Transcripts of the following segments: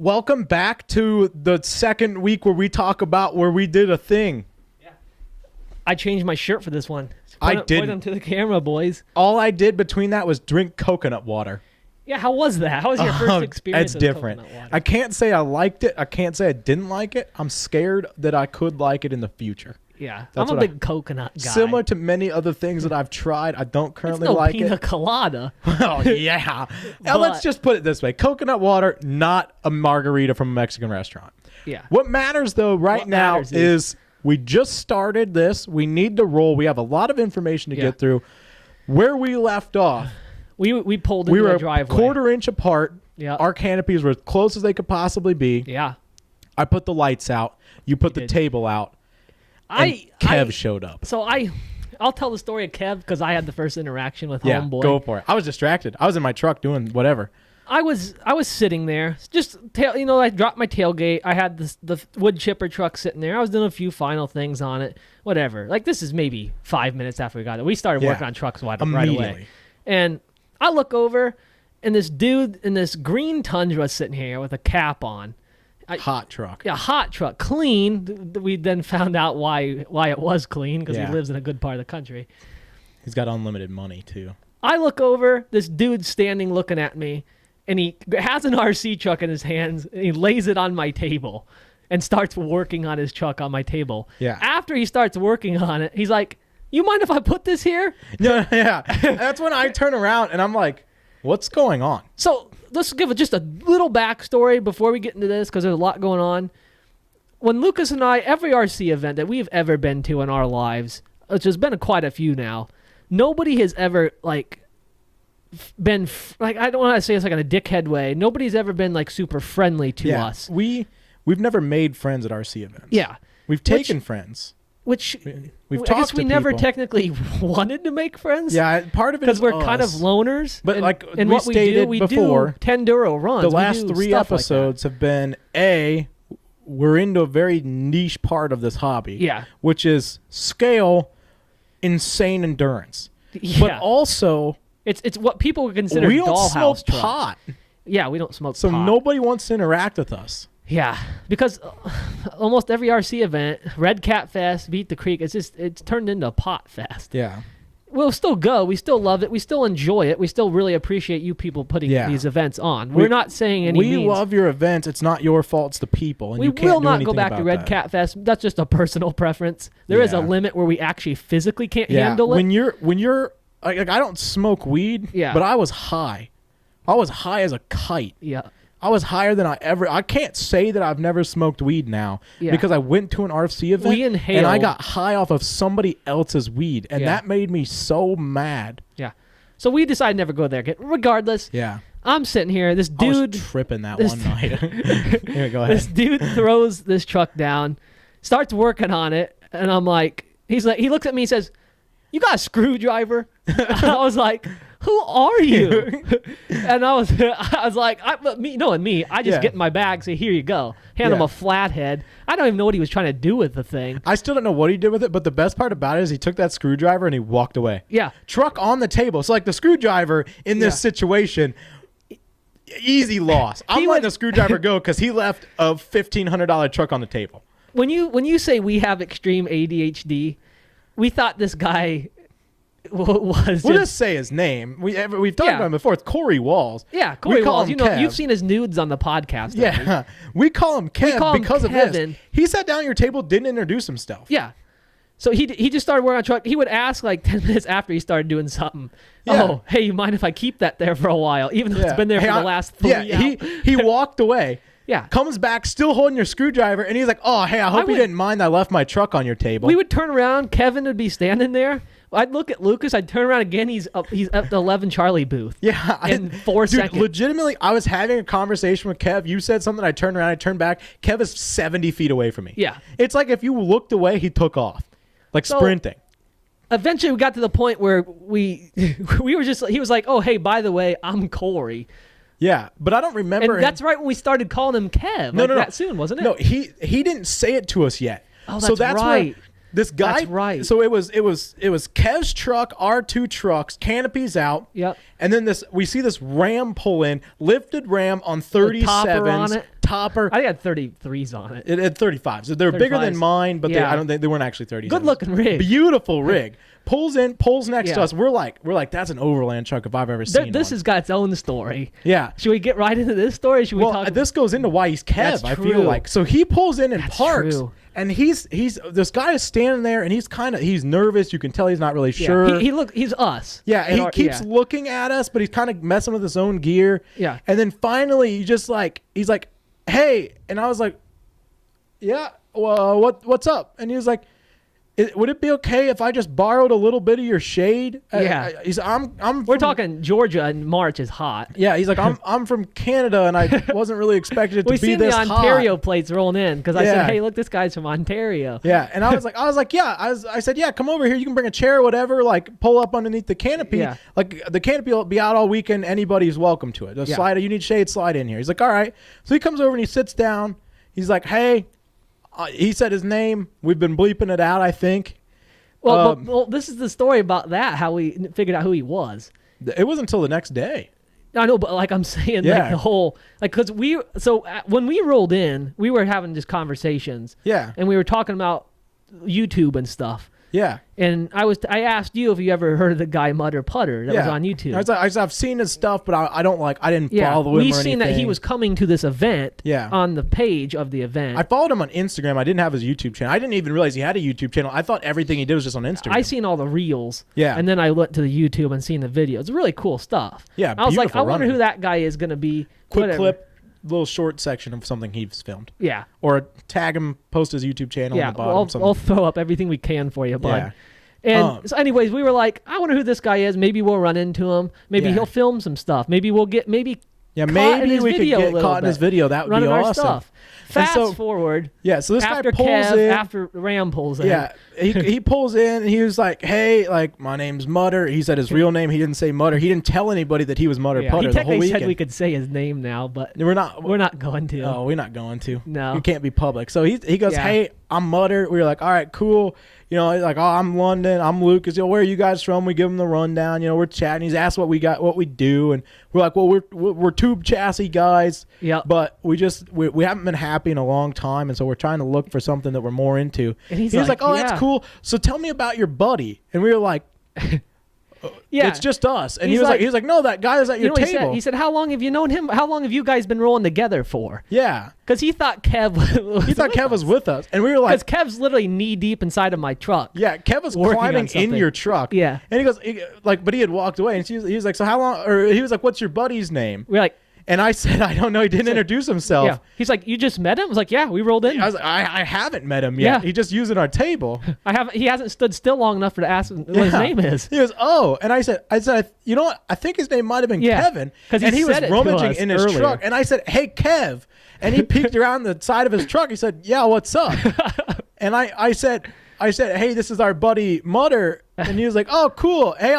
welcome back to the second week where we talk about where we did a thing. Yeah. I changed my shirt for this one. I didn't. Point them to the camera, boys. All I did between that was drink coconut water. Yeah, how was that? How was your first experience It's different. Coconut water? I can't say I liked it. I can't say I didn't like it. I'm scared that I could like it in the future. Yeah, That's I'm a big coconut guy. Similar to many other things that I've tried, I don't currently it's no like pina it. colada. Oh, yeah. Now, let's just put it this way. Coconut water, not a margarita from a Mexican restaurant. Yeah. What matters, though, right now is we just started this. We need to roll. We have a lot of information to get through. Where we left off, we pulled into a driveway. We were a quarter inch apart. Yeah. Our canopies were as close as they could possibly be. Yeah. I put the lights out. You put the table out. Kev showed up. So I'll tell the story of Kev because I had the first interaction with Homeboy. Go for it. I was distracted. I was in my truck doing whatever. I was sitting there, just I dropped my tailgate. I had the wood chipper truck sitting there. I was doing a few final things on it, whatever. Like this is maybe 5 minutes after we got it. We started working on trucks right away. And I look over, and this dude in this green Tundra sitting here with a cap on. Hot truck. Yeah, hot truck, clean. We then found out why it was clean because he lives in a good part of the country. He's got unlimited money too. I look over, this dude's standing looking at me, and he has an RC truck in his hands, and he lays it on my table and starts working on his truck on my table. Yeah. After he starts working on it, he's like, "You mind if I put this here?" Yeah. That's when I turn around and I'm like, "What's going on?" So let's give just a little backstory before we get into this because there's a lot going on. When Lucas and I, every RC event that we've ever been to in our lives, which has been quite a few now, nobody has ever been I don't want to say it's like in a dickhead way. Nobody's ever been like super friendly to us. We've never made friends at RC events. Yeah. We've taken friends. Which we've I talked guess we to never people. technically wanted to make friends. Yeah, part of it is because we're kind of loners. But and we what stated we before, do 10 Duro runs. the last 3 episodes have been we're into a very niche part of this hobby. Yeah. Which is scale, insane endurance. Yeah. But also, it's what people would consider we don't dollhouse smoke pot. Yeah, we don't smoke pot. So nobody wants to interact with us. Yeah, because almost every RC event, Red Cat Fest, Beat the Creek, it's turned into a pot fest. Yeah. We'll still go. We still love it. We still enjoy it. We still really appreciate you people putting these events on. We're not saying any means. We love your events. It's not your fault. It's the people. And we you can't will do not go anything back to about Red that. Cat Fest. That's just a personal preference. There is a limit where we actually physically can't handle it. When you're like I don't smoke weed, but I was high. I was high as a kite. Yeah. I was higher than I can't say that I've never smoked weed now because I went to an RC event and I got high off of somebody else's weed and that made me so mad. Yeah. So we decided never go there again. Regardless. Yeah. I'm sitting here. This dude I was tripping that one night. Here, go ahead. This dude throws this truck down, starts working on it, and I'm like, he looks at me and says, "You got a screwdriver?" I was like, "Who are you?" And I was like, knowing me, I just get in my bag, say, "Here you go." Hand him a flathead. I don't even know what he was trying to do with the thing. I still don't know what he did with it, but the best part about it is he took that screwdriver and he walked away. Yeah. Truck on the table. So like the screwdriver in this situation, easy loss. I'm letting the screwdriver go because he left a $1,500 truck on the table. When you say we have extreme ADHD, we thought this guy was. We'll just say his name. We've talked about him before. It's Corey Walls. Yeah, Corey Walls. Kev. You've seen his nudes on the podcast. Yeah, we call him Kev because of this. He sat down at your table, didn't introduce himself. Yeah. So he just started working on a truck. He would ask like 10 minutes after he started doing something. Yeah. "Oh, hey, you mind if I keep that there for a while?" Even though it's been there for the last 3 hours. He walked away. Yeah. Comes back still holding your screwdriver, and he's like, "Oh, hey, I hope you didn't mind I left my truck on your table." We would turn around. Kevin would be standing there. I'd look at Lucas. I'd turn around again. He's at the 11 Charlie booth. Yeah. In 4 seconds. Legitimately, I was having a conversation with Kev. You said something. I turned around. I turned back. Kev is 70 feet away from me. Yeah. It's like if you looked away, he took off. Like sprinting. Eventually, we got to the point where we were just. He was like, "Oh, hey, by the way, I'm Corey." Yeah, but I don't remember. And that's right when we started calling him Kev. No, that soon, wasn't it? No, he didn't say it to us yet. Oh, that's right. This guy, that's right. So it was Kev's truck, our 2 trucks, canopies out. Yep. And then we see this Ram pull in, lifted Ram on 37s, topper. I think it had 33s on it. It had 35s. So they're bigger than mine, but I don't think they weren't actually 30s. Good looking rig. Beautiful rig. Pulls next to us. We're like, that's an overland truck if I've ever seen This one. has got its own story. Yeah. Should we get right into this story? Should we talk? This goes into why he's Kev, I feel like. So he pulls in and parks. True. And he's this guy is standing there and he's nervous. You can tell he's not really sure. He's us. Yeah, he keeps looking at us, but he's kind of messing with his own gear. Yeah. And then finally he's like, "Hey," and I was like, "Yeah, well, what's up?" And he was like, would it be okay if I just borrowed a little bit of your shade? Yeah. We're talking Georgia and March is hot. Yeah, he's like, I'm from Canada and I wasn't really expecting it to be this hot. We seen the Ontario plates rolling in because I said, hey, look, this guy's from Ontario. Yeah, and I was like, yeah. I said, yeah, come over here. You can bring a chair or whatever. Like, pull up underneath the canopy. Yeah. Like, the canopy will be out all weekend. Anybody's welcome to it. Just slide. You need shade, slide in here. He's like, all right. So he comes over and he sits down. He's like, hey. He said his name. We've been bleeping it out, I think. Well, this is the story about that, how we figured out who he was. It wasn't until the next day. I know, but like I'm saying, like the whole, like, because when we rolled in, we were having just conversations. Yeah. And we were talking about YouTube and stuff. Yeah. And I asked you if you ever heard of the guy Mutter Putter that was on YouTube. I've seen his stuff, but I didn't follow him or anything. We've seen that he was coming to this event on the page of the event. I followed him on Instagram. I didn't have his YouTube channel. I didn't even realize he had a YouTube channel. I thought everything he did was just on Instagram. I seen all the reels. Yeah. And then I went to the YouTube and seen the video. It's really cool stuff. Yeah, I was like, I wonder who that guy is going to be. Quick clip. Little short section of something he's filmed. Yeah. Or tag him, post his YouTube channel on the bottom. I'll throw up everything we can for you, bud. Yeah. And so anyways, we were like, I wonder who this guy is. Maybe we'll run into him. Maybe he'll film some stuff. Maybe we'll get maybe we could get caught in his video. That would be awesome. Fast forward. Yeah, so this guy pulls in. After Ram pulls in. Yeah, he pulls in and he was like, hey, like, my name's Mutter. He said his real name. He didn't say Mutter. He didn't tell anybody that he was Mutter Putter the whole weekend. He said we could say his name now, but we're not going to. Oh, we're not going to. No. You can't be public. So he goes, hey, I'm Mutter. We were like, all right, cool. You know, like, oh, I'm London. I'm Lucas. You know, where are you guys from? We give him the rundown. You know, we're chatting. He's asked what we got, what we do, and we're like, well, we're tube chassis guys. Yeah. But we haven't been happy in a long time, and so we're trying to look for something that we're more into. And he's like, oh, that's cool. So tell me about your buddy. And we were like, yeah, it's just us. And he was like, no, that guy is at your table. He said, how long have you known him? How long have you guys been rolling together for? Yeah. Because he thought Kev was with us. And we were like, because Kev's literally knee deep inside of my truck. Yeah, Kev was climbing in your truck. Yeah. And he goes, but he had walked away. And he was like, so how long, or he was like, what's your buddy's name? We're like, and I said, I don't know. He didn't introduce himself. Yeah. He's like, you just met him? I was like, yeah, we rolled in. I was like, I haven't met him yet. He just using our table. He hasn't stood still long enough to ask what his name is. He goes, oh. And I said, you know what? I think his name might have been Kevin. And he was rummaging in his truck. And I said, hey, Kev. And he peeked around the side of his truck. He said, yeah, what's up? And I said, hey, this is our buddy Mutter. And he was like, oh, cool. Hey,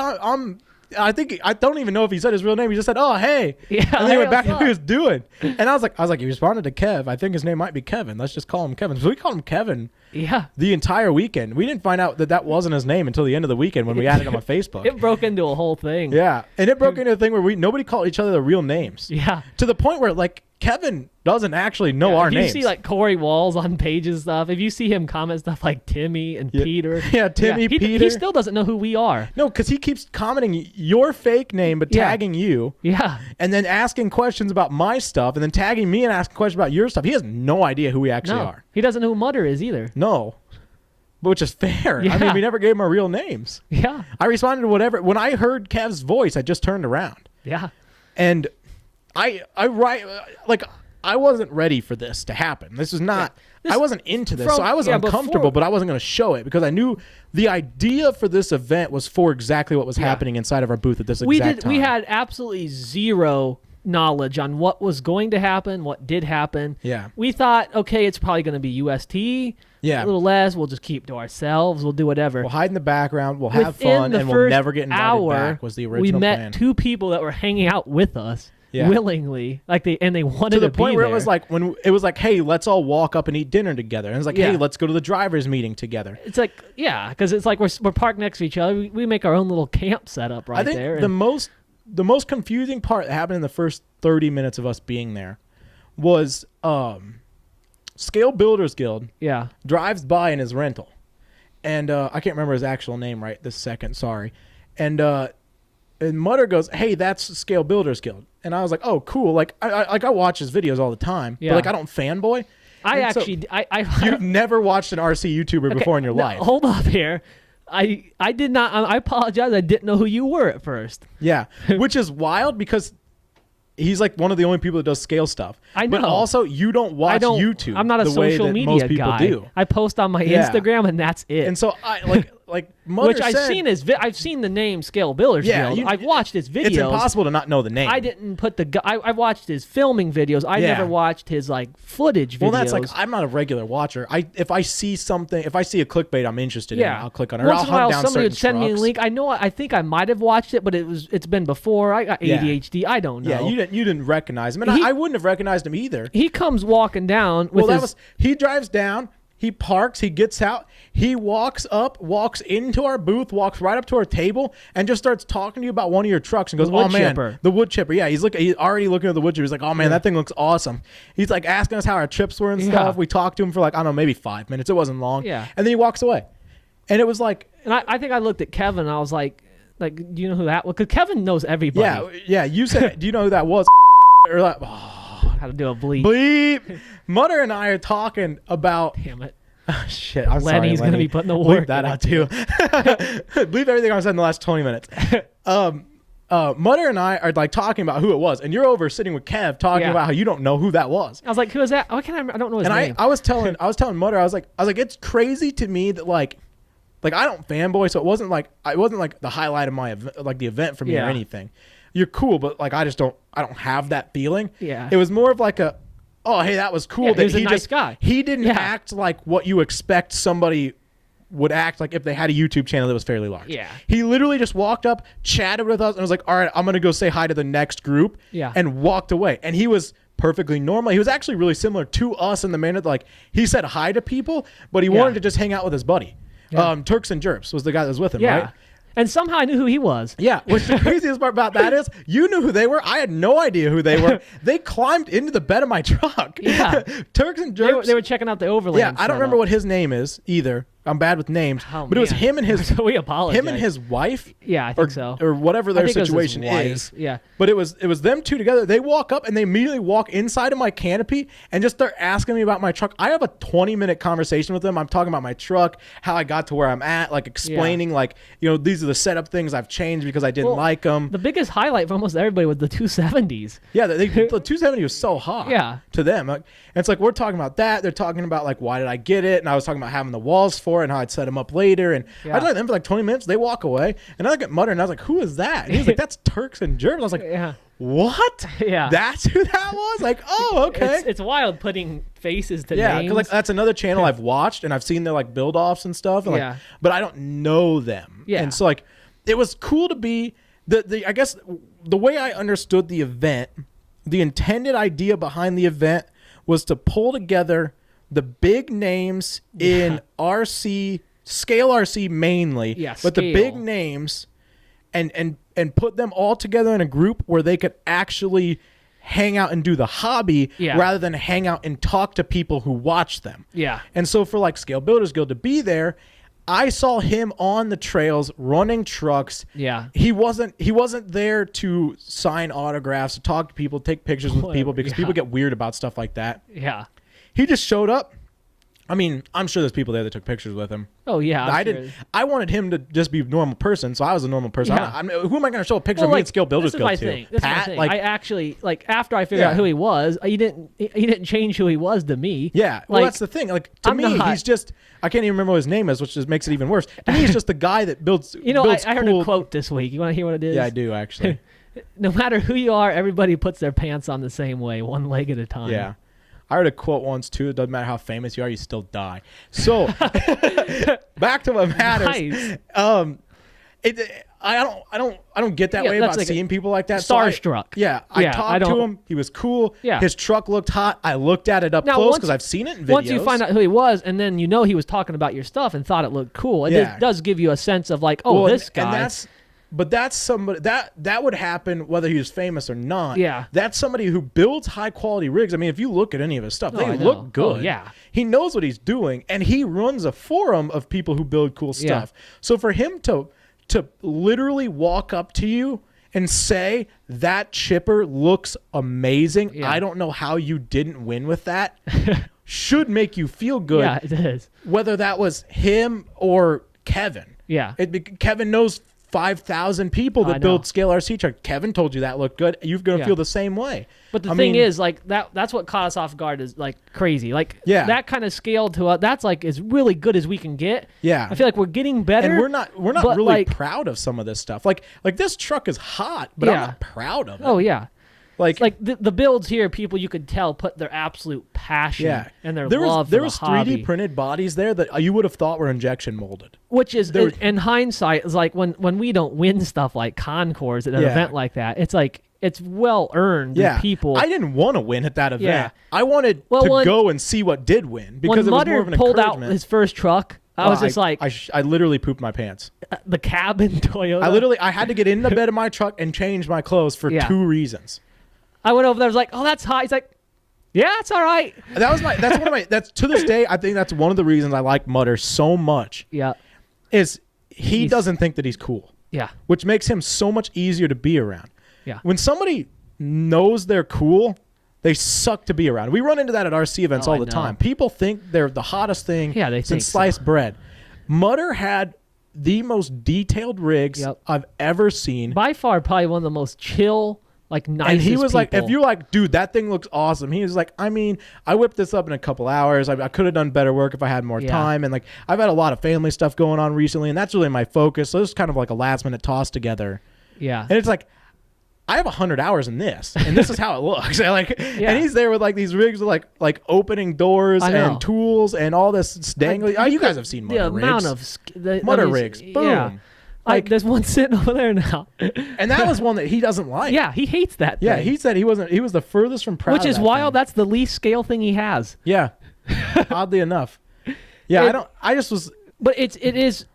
I don't even know if he said his real name. He just said, "Oh, hey," and then he went back to what he was doing. And I was like, he responded to Kev. I think his name might be Kevin. Let's just call him Kevin. So we called him Kevin. Yeah. The entire weekend. We didn't find out that wasn't his name until the end of the weekend when we added him on Facebook. It broke into a whole thing. Yeah, and it broke into a thing where nobody called each other their real names. Yeah. To the point where like Kevin doesn't actually know our names. If you see like Corey Walls on pages and stuff, if you see him comment stuff like Timmy and Peter. Yeah, Timmy, Peter. He still doesn't know who we are. No, because he keeps commenting your fake name but tagging you. Yeah. And then asking questions about my stuff and then tagging me and asking questions about your stuff. He has no idea who we actually are. He doesn't know who Mutter is either. No. Which is fair. Yeah. I mean, we never gave him our real names. Yeah. I responded to whatever. When I heard Kev's voice, I just turned around. Yeah. And I wasn't ready for this to happen. This was not, I wasn't into this. So I was uncomfortable, but I wasn't going to show it because I knew the idea for this event was for exactly what was happening inside of our booth at this exact time. We had absolutely zero knowledge on what was going to happen, what did happen. Yeah. We thought, okay, it's probably going to be UST. Yeah. A little less. We'll just keep to ourselves. We'll do whatever. We'll hide in the background. We'll have fun, and we'll never get invited back was the original plan. We met two people that were hanging out with us. Yeah. Willingly, they wanted to be to the point where there. it was like, hey, let's all walk up and eat dinner together, and it's like, hey, let's go to the drivers' meeting together. It's like, because it's like we're parked next to each other. We make our own little camp setup right there. I think the most confusing part that happened in the first 30 minutes of us being there was Scale Builders Guild Yeah. drives by in his rental, and I can't remember his actual name right this second. Sorry, and Mutter goes, "Hey, that's Scale Builders Guild," and I was like, "Oh, cool!" Like I watch his videos all the time, Yeah. but like I don't fanboy. You've never watched an RC YouTuber before in your life. Hold up here. I did not. I apologize. I didn't know who you were at first. Yeah, which is wild because he's like one of the only people that does scale stuff. I know. But also, you don't watch YouTube. I'm not a social media most people guy. do. I post on my Instagram and that's it. And so I like Mother Which said, I've seen the name Scale Builders Guild. I've watched his videos. It's impossible to not know the name. I didn't put I watched his filming videos. I never watched his like footage videos. Well, that's like I'm not a regular watcher. If I see something, if I see a clickbait I'm interested in, I'll click on it. Once or in a while, down somebody would send me a trucks. link. I think I might have watched it, but it's been before. I got ADHD. I don't know. Yeah, you didn't recognize him, and I wouldn't have recognized him either. He comes walking down with he drives down. He parks, he gets out, he walks up, walks into our booth, walks right up to our table, and just starts talking to you about one of your trucks and goes, "Oh man, the wood chipper." Yeah, he's already looking at the wood chipper. He's like, "Oh man, that thing looks awesome." He's like asking us how our trips were and stuff. We talked to him for like, I don't know, maybe 5 minutes. It wasn't long. Yeah. And then he walks away. And it was like, and I think I looked at Kevin and I was like, do you know who that was? Because Kevin knows everybody. Yeah, you said, "Do you know who that was?" Or like, how to do a bleep. Bleep. Mutter and I are talking about. Damn it. Oh, shit, I'm Lenny's sorry, going to be putting the work. Bleep that out too. Bleep everything I said in the last 20 minutes. Mutter and I are like talking about who it was, and you're over sitting with Kev talking about how you don't know who that was. I was like, who is that? Why can't I don't know his name. I was telling Mutter, I was like, it's crazy to me that like I don't fanboy, so it wasn't like the highlight of my event, like the event for me or anything. You're cool, but like I don't have that feeling. Yeah. It was more of like oh, hey, that was cool. Yeah, he was a nice guy. He didn't act like what you expect somebody would act like if they had a YouTube channel that was fairly large. Yeah. He literally just walked up, chatted with us, and was like, all right, I'm going to go say hi to the next group, and walked away. And he was perfectly normal. He was actually really similar to us in the manner that, like, he said hi to people, but he wanted to just hang out with his buddy. Yeah. Turks and Jerps was the guy that was with him, right? And somehow I knew who he was. Yeah, which the craziest part about that is you knew who they were. I had no idea who they were. They climbed into the bed of my truck. Yeah. Turks and Jerps. They were checking out the overland. Yeah, I don't remember what his name is either. I'm bad with names. But it was him and his we apologize. Him and his wife. Yeah, I think so. Or whatever their situation is. Yeah. But it was them two together. They walk up and they immediately walk inside of my canopy and just start asking me about my truck. I have a 20-minute conversation with them. I'm talking about my truck, how I got to where I'm at, like explaining like, these are the setup things I've changed because I didn't like them. The biggest highlight for almost everybody was the 270s. Yeah, the 270 was so hot to them. Like, and it's like we're talking about that. They're talking about like why did I get it? And I was talking about having the walls for it and how I'd set them up later. And I talked to them for like 20 minutes. They walk away. And I look at Mutter and I was like, who is that? And he was like, that's Turks and Jerps. I was like, what? Yeah. That's who that was? Like, oh, okay. It's wild putting faces to names. Yeah, because like that's another channel I've watched and I've seen their like build offs and stuff. And, like, but I don't know them. Yeah. And so like it was cool to be I guess the way I understood the event, the intended idea behind the event was to pull together the big names in RC, scale RC mainly, but the big names and put them all together in a group where they could actually hang out and do the hobby rather than hang out and talk to people who watch them. Yeah. And so for like Scale Builders Guild to be there, I saw him on the trails running trucks. Yeah. He wasn't there to sign autographs, to talk to people, take pictures with people because people get weird about stuff like that. Yeah. He just showed up. I mean, I'm sure there's people there that took pictures with him. Oh yeah, I didn't. I wanted him to just be a normal person, so I was a normal person. Yeah. Who am I going to show a picture of me at Scale Builders Guild to? This is my thing. I actually I figured out who he was. He didn't change who he was to me. Yeah, well, that's the thing. Like to me, he's just. I can't even remember what his name is, which just makes it even worse. To me, he's just the guy that builds. I heard a quote this week. You want to hear what it is? Yeah, I do actually. No matter who you are, everybody puts their pants on the same way, one leg at a time. Yeah. I heard a quote once too. It doesn't matter how famous you are, you still die. So back to what matters. Nice. I don't get that way about like seeing people like that. Starstruck. I talked to him. He was cool. Yeah. His truck looked hot. I looked at it up close because I've seen it in videos. Once you find out who he was, and then he was talking about your stuff and thought it looked cool. It does give you a sense of like, this guy. But that's somebody that would happen whether he was famous or not. Yeah. That's somebody who builds high quality rigs. I mean, if you look at any of his stuff, Oh, they I know. look good. Oh, yeah. He knows what he's doing, and he runs a forum of people who build cool stuff. So for him to literally walk up to you and say that chipper looks amazing, I don't know how you didn't win with that, should make you feel good. Yeah, it is. Whether that was him or Kevin. Yeah. Kevin knows 5,000 people that build scale RC truck. Kevin told you that looked good. You're going to feel the same way. But the thing is, like, that's what caught us off guard is, like, crazy. Like, that kind of scale to us, that's, like, as really good as we can get. Yeah. I feel like we're getting better. And we're not really like, proud of some of this stuff. Like this truck is hot, but I'm not proud of it. Oh, yeah. Like the builds here, people you could tell put their absolute passion and their love for the hobby. 3D printed bodies there that you would have thought were injection molded. Which is, in hindsight, is like when we don't win stuff like Concours at an event like that, it's like, it's well earned. Yeah, people. I didn't want to win at that event. Yeah. I wanted to go and see what did win because when it was more of an pulled out encouragement. his first truck, I was just like, I literally pooped my pants. The cabin Toyota. I had to get in the bed of my truck and change my clothes for 2 reasons. I went over there. I was like, "Oh, that's hot." He's like, "Yeah, it's all right." That's one of my. That's to this day. I think that's one of the reasons I like Mutter so much. Yeah, is he doesn't think that he's cool. Yeah, which makes him so much easier to be around. Yeah, when somebody knows they're cool, they suck to be around. We run into that at RC events all the time. People think they're the hottest thing since sliced bread. Mutter had the most detailed rigs I've ever seen. By far, probably one of the most chill. Like nice. And he was people. like, if you're like, dude, that thing looks awesome. He was like, I mean, I whipped this up in a couple hours. I could have done better work if I had more time. And like, I've had a lot of family stuff going on recently, and that's really my focus. So it's kind of like a last minute toss together. Yeah. And it's like, I have 100 hours in this, and this is how it looks. And he's there with like these rigs with like opening doors and tools and all this dangling. You guys have seen Mutter rigs. The amount of Mutter rigs. Boom. Yeah. Like there's one sitting over there now. And that was one that he doesn't like. Yeah, he hates that thing. Yeah, he said he was the furthest from proud Which is of that wild. thing. That's the least scale thing he has. Yeah. Oddly enough. Yeah, But it is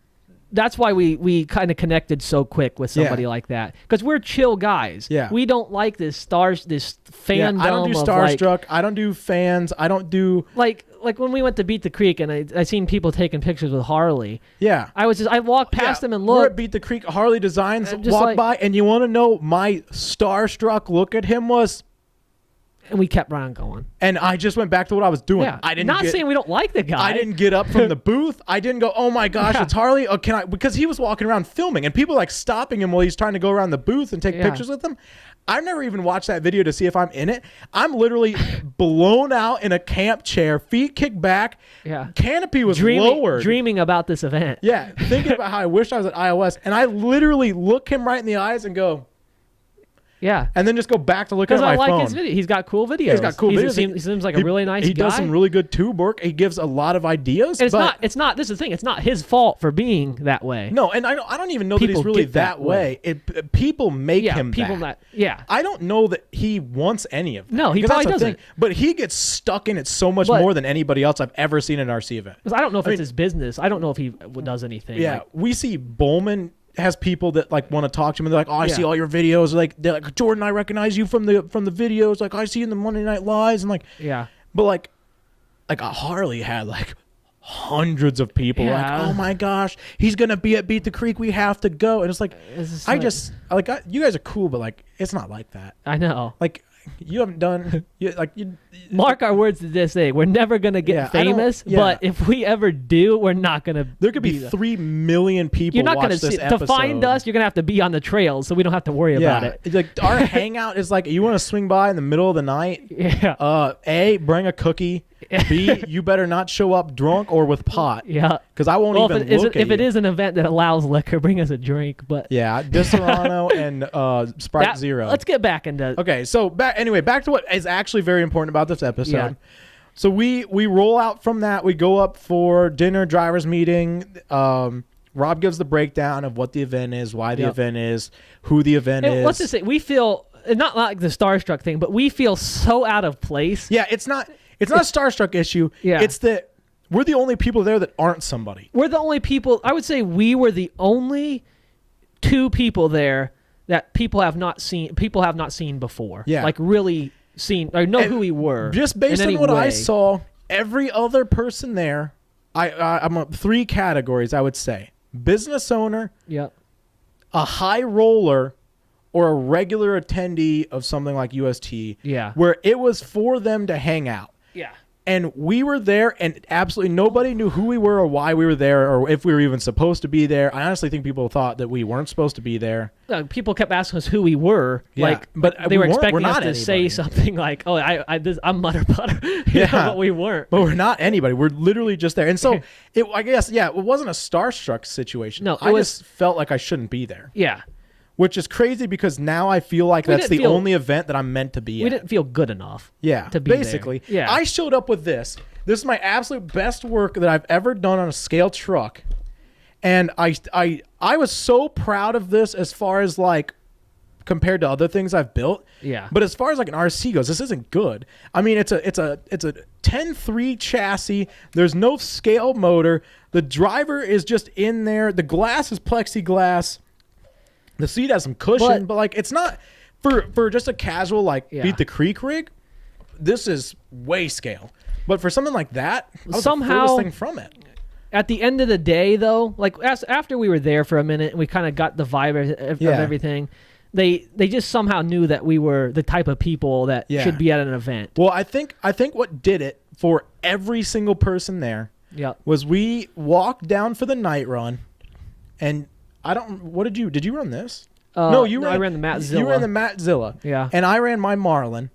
that's why we kind of connected so quick with somebody like that. Because we're chill guys. Yeah. We don't like this fandom. I don't do starstruck. I don't do fans. I don't do like when we went to Beat the Creek and I seen people taking pictures with Harley. Yeah. I walked past them and looked. We're at Beat the Creek. Harley Designs walked by, and you want to know my starstruck look at him was. And we kept right on going. And I just went back to what I was doing. Yeah. Not saying we don't like the guy. I didn't get up from the booth. I didn't go, oh my gosh, it's Harley. Oh, can I? Because he was walking around filming, and people like stopping him while he's trying to go around the booth and take pictures with them. I've never even watched that video to see if I'm in it. I'm literally blown out in a camp chair, feet kicked back. Yeah. Canopy was lowered. Dreaming about this event. Yeah. Thinking about how I wish I was at iOS. And I literally look him right in the eyes and go, yeah. And then just go back to looking at my phone. Because I like his video. He's got cool videos. He's got cool videos. He seems like a really nice guy. He does some really good tube work. He gives a lot of ideas. And it's not, this is the thing, it's not his fault for being that way. No, and I don't even know that he's really that way. People make him that. Yeah. I don't know that he wants any of that. No, he probably doesn't. But he gets stuck in it so much more than anybody else I've ever seen at an RC event. Because I don't know if it's his business. I don't know if he does anything. Yeah, we see Bowman has people that like want to talk to him and they're like, oh, I see all your videos. They're like, Jordan, I recognize you from the videos. Like I see you in the Monday Night Lives. And like, but like Harley had like hundreds of people like, oh my gosh, he's gonna be at Beat the Creek. We have to go. And it's like, you guys are cool, but like, it's not like that. I know. Like, you haven't done mark our words to this day. We're never gonna get famous, but if we ever do, we're not gonna. There could be 3 million people. You're not gonna see to find us. You're gonna have to be on the trails, so we don't have to worry about it. Like our hangout is like, you want to swing by in the middle of the night. Yeah. A, bring a cookie. B, you better not show up drunk or with pot. Yeah. Because I won't even look at you. If it is an event that allows liquor, bring us a drink. But yeah, Disaronno and Sprite Zero. Let's get back into. Okay, so back to what is actually very important about this episode. Yeah. So we roll out from that. We go up for dinner, driver's meeting. Rob gives the breakdown of what the event is, why the event is, who the event is. Let's just say we feel not like the starstruck thing, but we feel so out of place. Yeah, it's not a starstruck issue. Yeah. It's that we're the only people there that aren't somebody. We're the only people. I would say we were the only two people there that people have not seen before. Yeah. Like really seen or know who we were. Just based in on any what I way. saw, every other person there, I'm up 3 categories, I would say. Business owner, Yep. a high roller, or a regular attendee of something like UST. Yeah. Where it was for them to hang out. Yeah. And we were there, and absolutely nobody knew who we were or why we were there or if we were even supposed to be there. I honestly think people thought that we weren't supposed to be there. People kept asking us who we were, Yeah, like, but they were we're expecting us not to say anybody. something like, "Oh, I'm Mutter Butter," but we weren't. But we're not anybody. We're literally just there. And so, I guess, it wasn't a starstruck situation. No, I just felt like I shouldn't be there. Yeah, Which is crazy because now I feel like that's the didn't feel- only event that I'm meant to be at. we didn't feel good enough. Yeah, to be basically. there. Yeah. I showed up with this. This is my absolute best work that I've ever done on a scale truck. And I was so proud of this as far as like compared to other things I've built. Yeah. But as far as like an RC goes, this isn't good. I mean, it's a 10.3 chassis. There's no scale motor. The driver is just in there. The glass is plexiglass. The seat has some cushion, but like it's not for just a casual like beat the creek rig. This is way scale. But for something like that, I was Somehow- the furthest thing from it. At the end of the day, though, like after we were there for a minute and we kind of got the vibe of everything, they just somehow knew that we were the type of people that should be at an event. Well, I think what did it for every single person there was we walked down for the night run, and what did you run this? No, I ran the Mattzilla. You ran the Mattzilla. Yeah. And I ran my Marlin,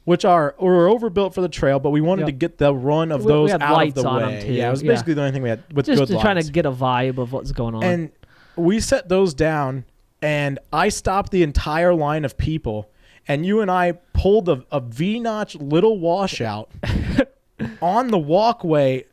which were overbuilt for the trail, but we wanted to get the run of those had out of lights the on way. them too. Yeah, it was basically the only thing we had with just good to lights. trying to get a vibe of what's going on. And we set those down, and I stopped the entire line of people, and you and I pulled a V-notch little washout on the walkway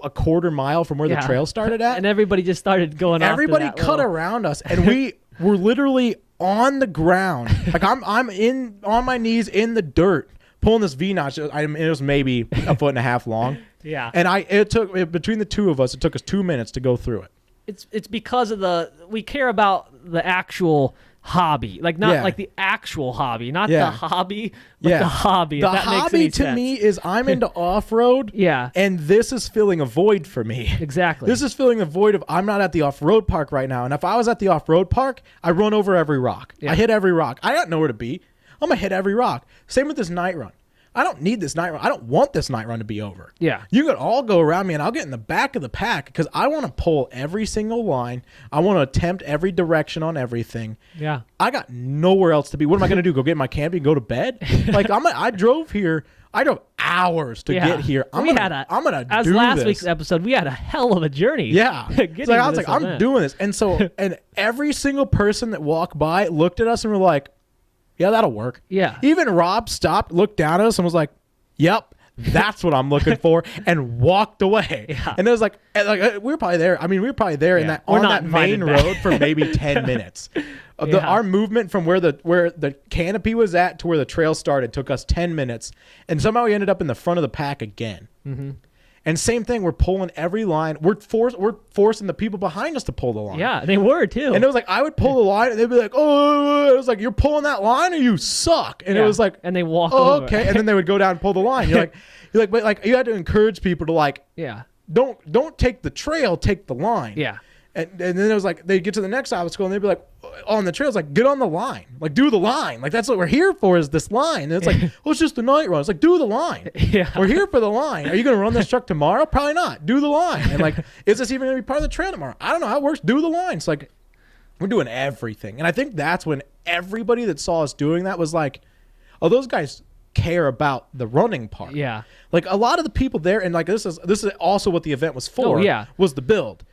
a quarter mile from where the trail started at. And everybody just started going off. Everybody cut around us, and we were literally on the ground. Like I'm on my knees in the dirt pulling this V-notch. It was maybe 1.5 foot long. Yeah. And it took between the two of us, it took us 2 minutes to go through it. It's because of we care about the actual hobby, like not like the actual hobby, not the hobby, but the hobby. The if that hobby makes any to sense. me is I'm into off-road. Yeah. And this is filling a void for me. Exactly. This is filling the void of I'm not at the off-road park right now. And if I was at the off-road park, I run over every rock. Yeah. I hit every rock. I got nowhere to be. I'm going to hit every rock. Same with this night run. I don't need this night run. I don't want this night run to be over. Yeah. You could all go around me and I'll get in the back of the pack because I want to pull every single line. I want to attempt every direction on everything. Yeah. I got nowhere else to be. What am I going to do? Go get in my camping and go to bed? Like I drove here. I drove hours to get here. I'm gonna as do last this. week's episode, we had a hell of a journey. Yeah. Getting So I to was this like, I'm event. doing this. And so, and every single person that walked by looked at us and were like, yeah, that'll work. Yeah. Even Rob stopped, looked down at us and was like, yep, that's what I'm looking for, and walked away. Yeah. And it was like we were probably there. I mean, we were probably there in We're on not that main invited back. road for maybe 10 minutes. Our movement from where the canopy was at to where the trail started took us 10 minutes, and somehow we ended up in the front of the pack again. Mm-hmm. And same thing, we're pulling every line. We're forcing the people behind us to pull the line. Yeah, they were too. And it was like I would pull the line, and they'd be like, "Oh," it was like, "You're pulling that line, or you suck." And it was like, and they walk "Oh, over. okay." And then they would go down and pull the line. You're like, but like you had to encourage people to like, don't take the trail, take the line. Yeah. And then it was like they'd get to the next obstacle and they'd be like, on the trails, like, get on the line, like do the line, like that's what we're here for is this line. And it's like, well, it's just a night run. It's like, do the line. Yeah. We're here for the line. Are you going to run this truck tomorrow? Probably not. Do the line. And like, is this even going to be part of the trail tomorrow? I don't know how it works. Do the line. It's like we're doing everything. And I think that's when everybody that saw us doing that was like, oh, those guys care about the running part. Yeah. Like a lot of the people there, and like this is also what the event was for. Oh, yeah. Was the build.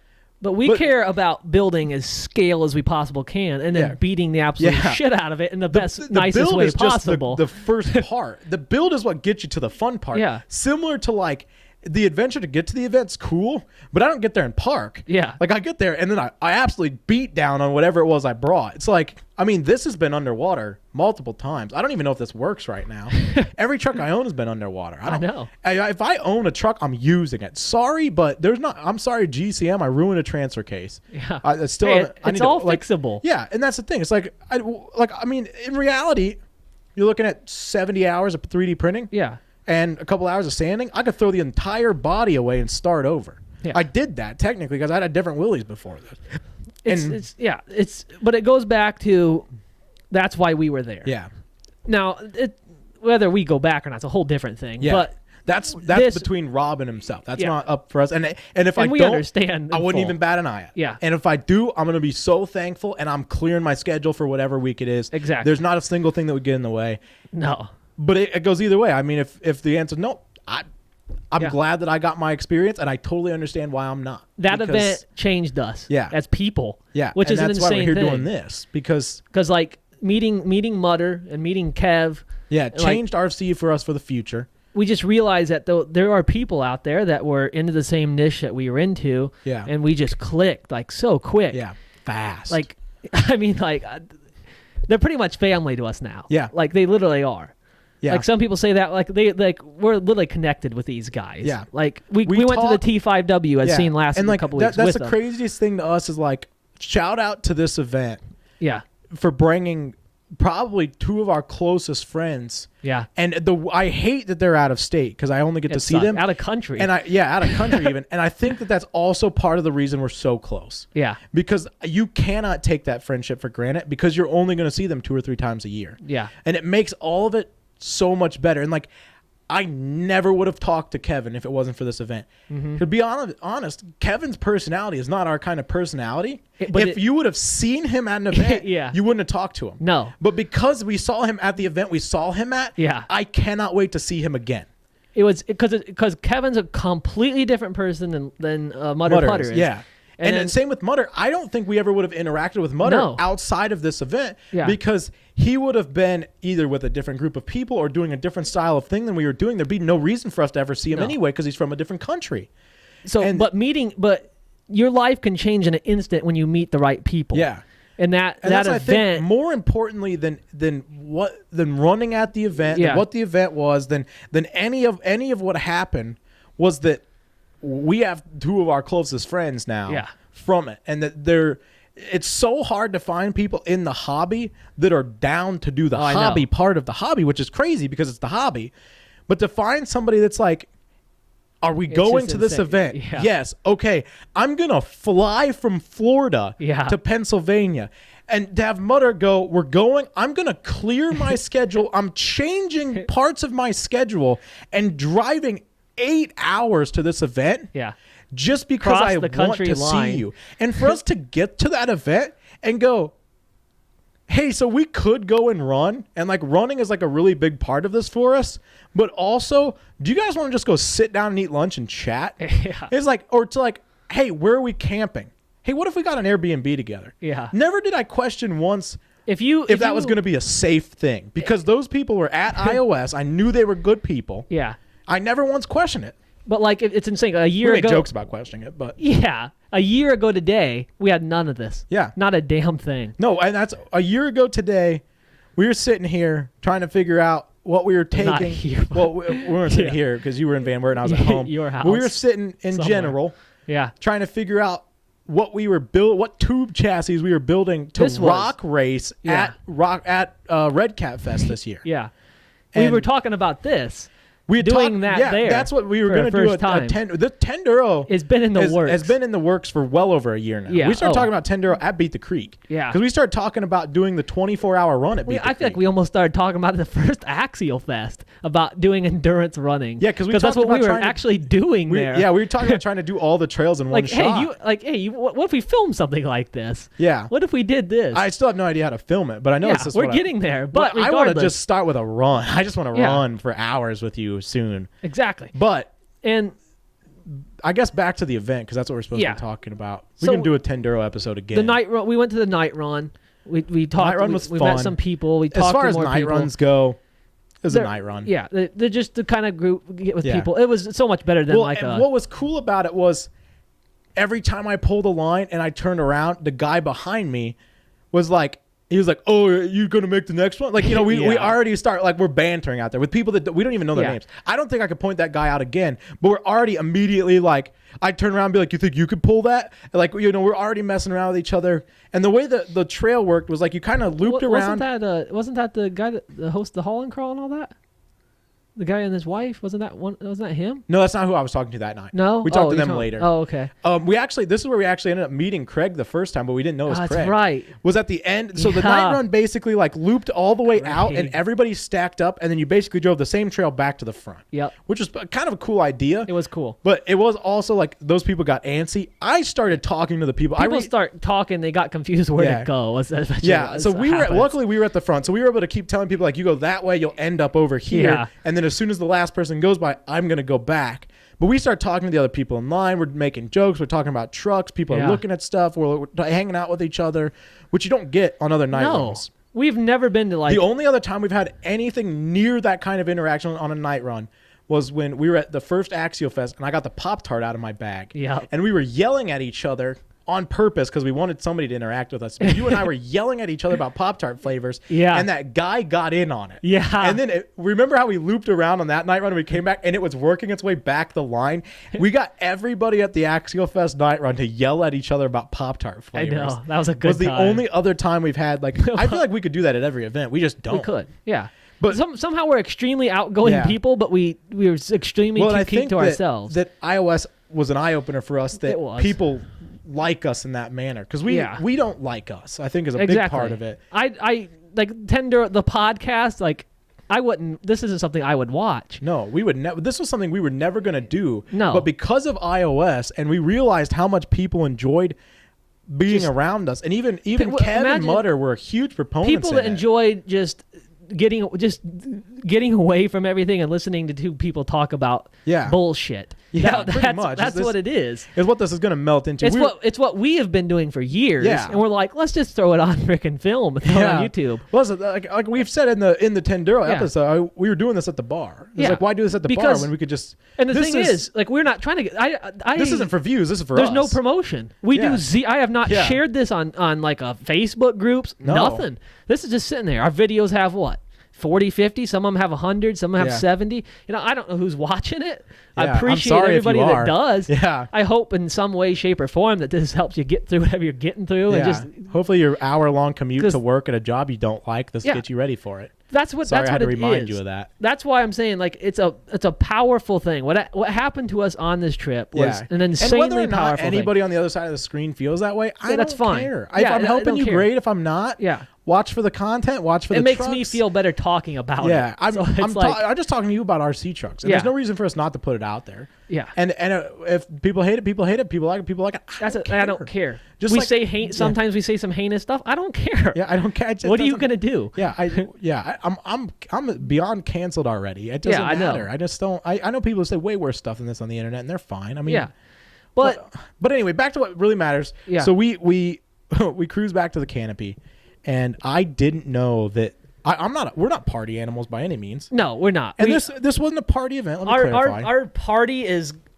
But we care about building as scale as we possible can, and then beating the absolute shit out of it in the best, nicest build way is just possible. the first part. The build is what gets you to the fun part. Yeah. Similar to like the adventure to get to the event's cool, but I don't get there and park. Yeah. Like I get there and then I absolutely beat down on whatever it was I brought. It's like, I mean, this has been underwater multiple times. I don't even know if this works right now. Every truck I own has been underwater. I know. If I own a truck, I'm using it. Sorry, but there's not. I'm sorry, GCM. I ruined a transfer case. Yeah. It's all fixable. Yeah, and that's the thing. It's like, I mean, in reality, you're looking at 70 hours of 3D printing. Yeah. And a couple hours of sanding. I could throw the entire body away and start over. Yeah. I did that technically because I had different wheelies before this. But it goes back to that's why we were there. Yeah. Now, whether we go back or not, it's a whole different thing. Yeah. But that's between Rob and himself. That's not up for us. And if I we don't, understand I wouldn't even bat an eye at. Yeah. And if I do, I'm going to be so thankful, and I'm clearing my schedule for whatever week it is. Exactly. There's not a single thing that would get in the way. No. But it goes either way. I mean, if the answer is no, I'm glad that I got my experience, and I totally understand why I'm not. That event changed us. Yeah. As people. Yeah. Which is an insane thing. That's why we're here doing this because like meeting Mutter and meeting Kev. Yeah, it changed RC for us for the future. We just realized that there are people out there that were into the same niche that we were into. Yeah. And we just clicked like so quick. Yeah. Fast. Like, I mean, like they're pretty much family to us now. Yeah. Like they literally are. Yeah. Like some people say that we're literally connected with these guys. Yeah. Like we went to the T5W as seen last couple weeks that's with the them. craziest thing to us is like shout out to this event. Yeah. For bringing probably two of our closest friends. Yeah. And I hate that they're out of state because I only get to see them out of country. And out of country even. And I think that that's also part of the reason we're so close. Yeah. Because you cannot take that friendship for granted because you're only going to see them 2 or 3 times a year. Yeah. And it makes all of it so much better. And like, I never would have talked to Kevin if it wasn't for this event. Mm-hmm. To be honest, Kevin's personality is not our kind of personality. If you would have seen him at an event, you wouldn't have talked to him. No. But because we saw him at the event we saw him at, I cannot wait to see him again. It was because Kevin's a completely different person than Mutter Putter is. Yeah. And then same with Mutter. I don't think we ever would have interacted with Mutter outside of this event because he would have been either with a different group of people or doing a different style of thing than we were doing. There'd be no reason for us to ever see him anyway because he's from a different country. So, but your life can change in an instant when you meet the right people. Yeah. And that that's, event, I think, more importantly than running at the event, than what the event was, than any of what happened was that we have 2 of our closest friends now from it. And that it's so hard to find people in the hobby that are down to do the hobby part of the hobby, which is crazy because it's the hobby. But to find somebody that's like, are we going to this event? Yeah. Yes. Okay. I'm going to fly from Florida to Pennsylvania. And to have Mutter go, we're going, I'm going to clear my schedule. I'm changing parts of my schedule and driving 8 hours to this event just because I want to see you. And for us to get to that event and go, hey, so we could go and run, and like running is like a really big part of this for us, but also, do you guys want to just go sit down and eat lunch and chat? It's like, or to like, hey, where are we camping? Hey, what if we got an Airbnb together? Yeah. Never did I question once if that was going to be a safe thing because those people were at iOS. I knew they were good people. Yeah. I never once questioned it. But like it's insane. A year we ago, make jokes about questioning it, but a year ago today, we had none of this. Yeah, not a damn thing. No, and that's a year ago today. We were sitting here trying to figure out what we were taking. Not here, well, we weren't sitting here because you were in Van Wert and I was at home. Your house. We were sitting in general. Yeah, trying to figure out what we were what tube chassis we were building to rock race at Red Cat Fest this year. Yeah, we were talking about this. We're doing that there. That's what we were going to do. The Tenduro has been in the works. Has been in the works for well over a year now. Yeah. We started talking about Tenduro at Beat the Creek. Yeah. Because we started talking about doing the 24-hour run at Beat the Creek. I feel like we almost started talking about the first Axial Fest about doing endurance running. Yeah, because that's what we were actually doing there. Yeah, we were talking about trying to do all the trails in one shot. What if we filmed something like this? Yeah. What if we did this? I still have no idea how to film it, but I know it's just we're getting there. But I want to just start with a run. I just want to run for hours with you soon. Exactly. But and I guess back to the event because that's what we're supposed to be talking about. We can do a Tenduro episode again. The night run. We went to the night run. We talked. Night run was we fun. met some people. We talked as far to as more night people. runs go. It was a night run. Yeah, they're just the kind of group get with people. It was so much better than what was cool about it was every time I pulled a line and I turned around, the guy behind me was like, he was like, "Oh, are you gonna make the next one?" Like, we already start like we're bantering out there with people that we don't even know their names. I don't think I could point that guy out again, but we're already immediately like, I turn around and be like, "You think you could pull that?" And like, we're already messing around with each other. And the way that the trail worked was like you kind of looped around. Wasn't that the guy that hosts the Hall and Crawl and all that? The guy and his wife, wasn't that him? No, that's not who I was talking to that night. No? We talked to them later. Oh, okay. This is where we actually ended up meeting Craig the first time, but we didn't know it was Craig. That's right. Was at the end. So the night run basically like looped all the way out and everybody stacked up, and then you basically drove the same trail back to the front. Yep. Which was kind of a cool idea. It was cool. But it was also like those people got antsy. I started talking to the people. People start talking, they got confused where to go. So luckily we were at the front, so we were able to keep telling people like, you go that way, you'll end up over here. Yeah. And then as soon as the last person goes by, I'm going to go back. But we start talking to the other people in line. We're making jokes. We're talking about trucks. People are looking at stuff. We're hanging out with each other, which you don't get on other night runs. We've never been to like... The only other time we've had anything near that kind of interaction on a night run was when we were at the first Axial Fest and I got the Pop-Tart out of my bag. Yeah. And we were yelling at each other on purpose because we wanted somebody to interact with us. But you and I were yelling at each other about Pop-Tart flavors. Yeah. And that guy got in on it. Yeah. And then remember how we looped around on that night run and we came back and it was working its way back the line? We got everybody at the Axial Fest night run to yell at each other about Pop-Tart flavors. I know. That was a good time. The only other time we've had, like, I feel like we could do that at every event. We just don't. We could. Yeah. But somehow we're extremely outgoing people, but we were extremely keep to ourselves. That iOS was an eye-opener for us that people like us in that manner because we don't like us, I think, is a big part of it. I like Tender the podcast, like I wouldn't, this isn't something I would watch. No, we would never. This was something we were never going to do. No. But because of iOS and we realized how much people enjoyed being around us, and even Kev and Mutter were huge proponents. People that enjoyed just getting away from everything and listening to two people talk about bullshit. Yeah, pretty much. That's what it is. It's what this is going to melt into. It's what we have been doing for years. Yeah. And we're like, let's just throw it on freaking film and throw it on YouTube. Well, like we've said in the Tendero episode, we were doing this at the bar. It's like, why do this at the bar when we could just... And the thing is, like, we're not trying to get... this isn't for views. This is for there's us. There's no promotion. We do... I have not shared this on like a Facebook groups. No. Nothing. This is just sitting there. Our videos have what? 40, 50, some of them have 100, some of them have 70. I don't know who's watching it. I appreciate everybody that does. Yeah. I hope in some way, shape, or form that this helps you get through whatever you're getting through. And just hopefully your hour-long commute to work at a job you don't like, this gets you ready for it. That's what I had to it remind is. You of that. That's why I'm saying, like, it's a powerful thing. What happened to us on this trip was an insanely and whether or not powerful anybody thing. on the other side of the screen feels that way, that's don't fine. care. If I'm helping you, great. If I'm not, watch for the content. Watch for the trucks. It makes me feel better talking about it. Yeah, I'm just talking to you about RC trucks. And there's no reason for us not to put it out there. Yeah. And if people hate it, people hate it. People like it, people like it. I don't care. Just sometimes we say some heinous stuff. I don't care. Yeah, I don't care. What are you gonna do? Yeah, I'm beyond canceled already. It doesn't matter. I just don't. I know people who say way worse stuff than this on the internet, and they're fine. I mean, but anyway, back to what really matters. Yeah. So we cruise back to the canopy, and I didn't know that. We're not party animals by any means. No, we're not. And this wasn't a party event. Let me clarify. Our party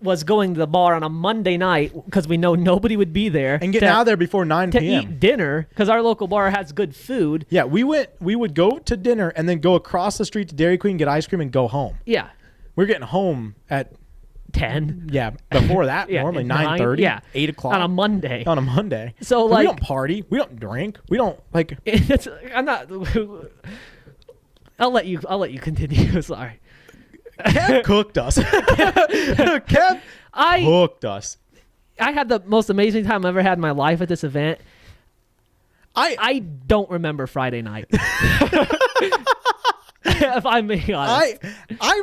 was going to the bar on a Monday night because we know nobody would be there. And getting out there before 9 p.m. to eat dinner because our local bar has good food. Yeah, we would go to dinner and then go across the street to Dairy Queen, get ice cream, and go home. Yeah. We're getting home at 10. Yeah, before that, normally 9:30, 8 o'clock on a Monday. So we don't party, we don't drink, we don't like. I'm not. I'll let you continue. Sorry. Kev cooked us. Kev cooked us. I had the most amazing time I've ever had in my life at this event. I don't remember Friday night. If I'm being honest.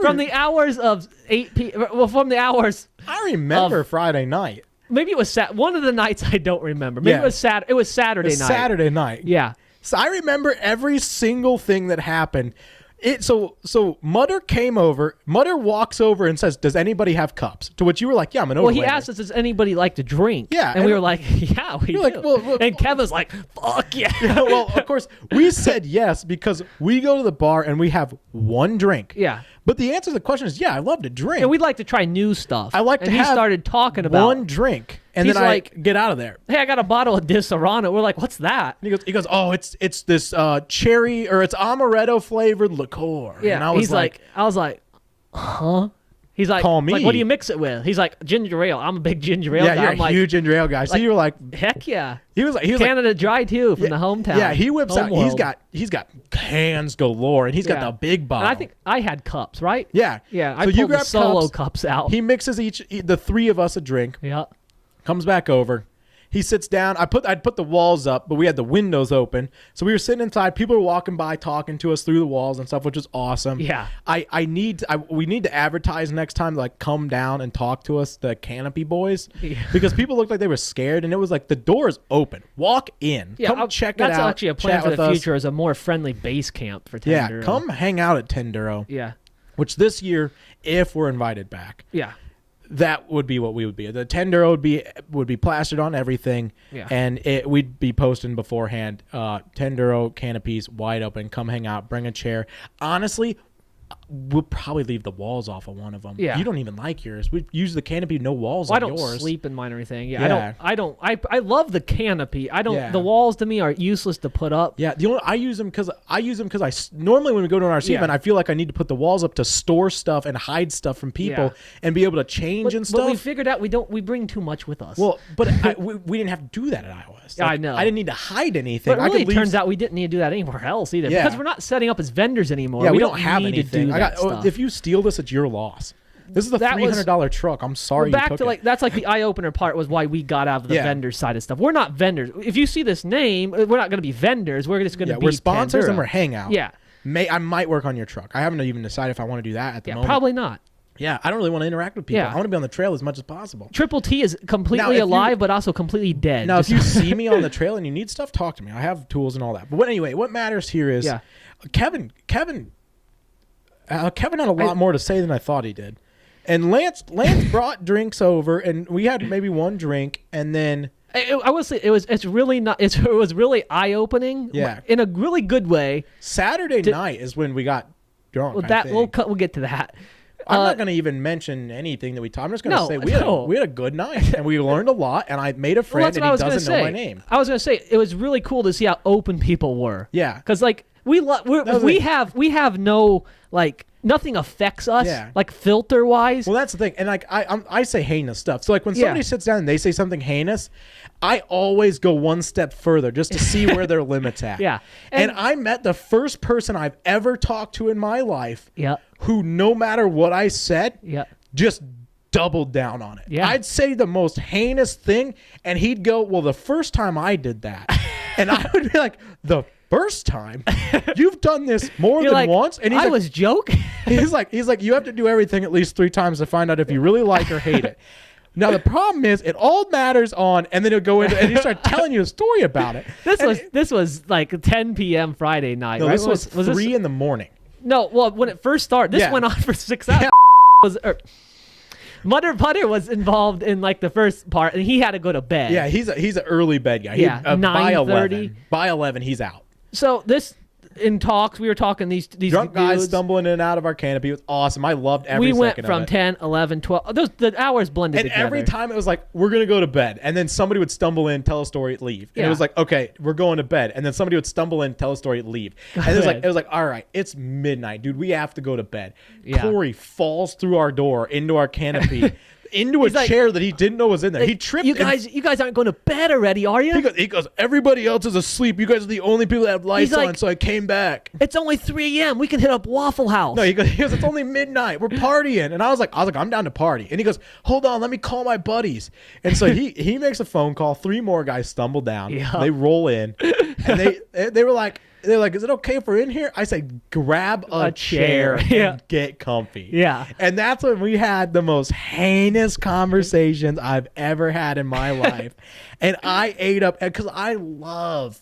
From the hours of 8 p.m. Well, from the hours. I remember Friday night. Maybe it was one of the nights I don't remember. Maybe it was Saturday. It was Saturday night. Saturday night. Yeah. So I remember every single thing that happened. So Mutter came over. Mutter walks over and says, "Does anybody have cups?" To which you were like, "Yeah, I'm an overlander." Well, he asked us, "Does anybody like to drink?" Yeah, and we were like, "Yeah, we do." like, well, and Kevin's like, "Fuck yeah!" Yeah, well, of course, we said yes because we go to the bar and we have one drink. Yeah. But the answer to the question is, yeah, I love to drink. And we'd like to try new stuff. I like to he have started talking about one drink, and He's then like, I get out of there. "Hey, I got a bottle of Disaronno." We're like, "What's that?" And he goes, "Oh, it's this cherry or it's amaretto flavored liqueur." Yeah. And I was I was like, "Huh?" He's like, Call me. Like, what do you mix it with? He's like, ginger ale. I'm a big ginger ale "Yeah, guy. you're I'm a like, huge ginger ale guy." So you were like, "Heck yeah!" he was like Canada Dry too from the hometown. Yeah, he whips out. Homeworld. He's got cans galore, and he's got Yeah. the big bottle. And I think I had cups, right? Yeah, Yeah. I So pulled you the grab solo cups out. He mixes the three of us a drink. Yeah. Comes back over. He sits down. I'd put the walls up, but we had the windows open. So we were sitting inside. People were walking by, talking to us through the walls and stuff, which was awesome. Yeah. We need to advertise next time, like come down and talk to us, the Canopy Boys, Yeah. because people looked like they were scared, and it was like the door is open. Walk in. Yeah, come check it out. That's actually a plan chat for with the us. future as a more friendly base camp for Yeah, Tenduro. come hang out at Tenduro. Yeah. Which this year, if we're invited back, Yeah. that would be what we would be. The Tenduro would be plastered on everything, Yeah. and we'd be posting beforehand. Tenduro canopies wide open. Come hang out. Bring a chair. Honestly, we'll probably leave the walls off of one of them. Yeah. You don't even like yours. We use the canopy, no walls Well, I on don't yours. sleep in mine or anything. Yeah. Yeah. I love the canopy. I don't. Yeah. The walls to me are useless to put up. Yeah, I use them because normally when we go to an RC Yeah. event, I feel like I need to put the walls up to store stuff and hide stuff from people Yeah. and be able to change and stuff. But we figured out we bring too much with us. Well, but we didn't have to do that at iOS. Yeah, I know. I didn't need to hide anything. but really, I could it turns out we didn't need to do that anywhere else either Yeah. because we're not setting up as vendors anymore. Yeah, we don't have need anything. to do that stuff. If you steal this, it's your loss. This is a That was- $300 truck. I'm sorry. Well, back you took to it. like that's like the eye opener part was why we got out of the Yeah. vendor side of stuff. We're not vendors. If you see this name, we're not going to be vendors. We're just going to be we're sponsors and Tenduro. we're hangout. Yeah, I might work on your truck. I haven't even decided if I want to do that at the yeah, moment. probably not. Yeah, I don't really want to interact with people. Yeah. I want to be on the trail as much as possible. Triple T is completely if you- alive, but also completely dead. Now, if Just- you see me on the trail and you need stuff, talk to me. I have tools and all that. But anyway, what matters here is Yeah. Kevin had a lot more to say than I thought he did. And Lance brought drinks over, and we had maybe one drink, and then I will say it was really eye opening. Yeah. in a really good way. Saturday night is when we got drunk. Well, I think. we'll get to that. I'm not going to even mention anything that we talked. I'm just going to No, say no. we had a good night, and we learned a lot, and I made a Well, friend, that's and what I he was going to doesn't know say. my name. I was going to say it was really cool to see how open people were. Yeah. Because like we have no like nothing affects us. Yeah. Like filter wise. Well, that's the thing, and like I say heinous stuff. So like when Yeah. somebody sits down and they say something heinous, I always go one step further just to see where their limits at. Yeah. And I met the first person I've ever talked to in my life Yeah. who, no matter what I said, Yeah. just doubled down on it. Yeah. I'd say the most heinous thing, and he'd go, "Well, the first time I did that," and I would be like, "The first time? You've done this more You're than like, once?" And he's I like, was joking. he's like, you have to do everything at least 3 times to find out if you really like or hate it. Now the problem is, it all matters on, and then he'll go into, and he start telling you a story about it. This was like 10 p.m. Friday night. No, right? this was 3 in the morning. No, well, when it first started, this Yeah. went on for 6 hours. Mutter Putter was involved in like the first part, and he had to go to bed. Yeah, he's an early bed guy. Yeah, by 9:30. By 11, he's out. So this in talks, we were talking these Drunk guys dudes. stumbling in and out of our canopy. It was awesome. I loved every We went second from of it. 10, 11, 12. The hours blended And together. every time it was like, we're going to go to bed. And then somebody would stumble in, tell a story, leave. And Yeah. it was like, okay, we're going to bed. And then somebody would stumble in, tell a story, leave. And it was like, all right, it's midnight, dude. We have to go to bed. Yeah. Corey falls through our door into our canopy, into a He's like, chair that he didn't know was in there. He tripped. You guys aren't going to bed already, are you? He goes, everybody else is asleep. You guys are the only people that have lights He's like, on, so I came back. It's only 3 a.m. We can hit up Waffle House. No, he goes, it's only midnight. We're partying. And I was like, I'm down to party. And he goes, hold on, let me call my buddies. And so he makes a phone call. 3 more guys stumble down. Yeah. They roll in. And they were like, is it okay if we're in here? I said, grab a chair and Yeah. get comfy. Yeah. And that's when we had the most heinous conversations I've ever had in my life. And I ate up, because I love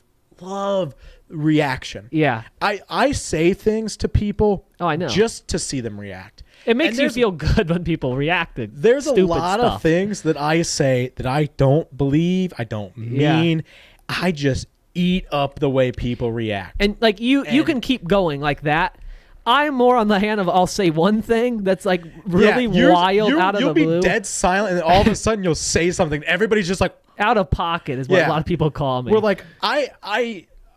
reaction. Yeah. I say things to people. Oh, I know. Just to see them react. It makes you feel good when people reacted. There's a lot of things that I say that I don't believe, I don't mean. I just eat up the way people react. And like you can keep going like that. I'm more on the hand of I'll say one thing that's like really wild out of the blue. You'll be dead silent, and all of a sudden you'll say something. Everybody's just like out of pocket is what a lot of people call me. We're like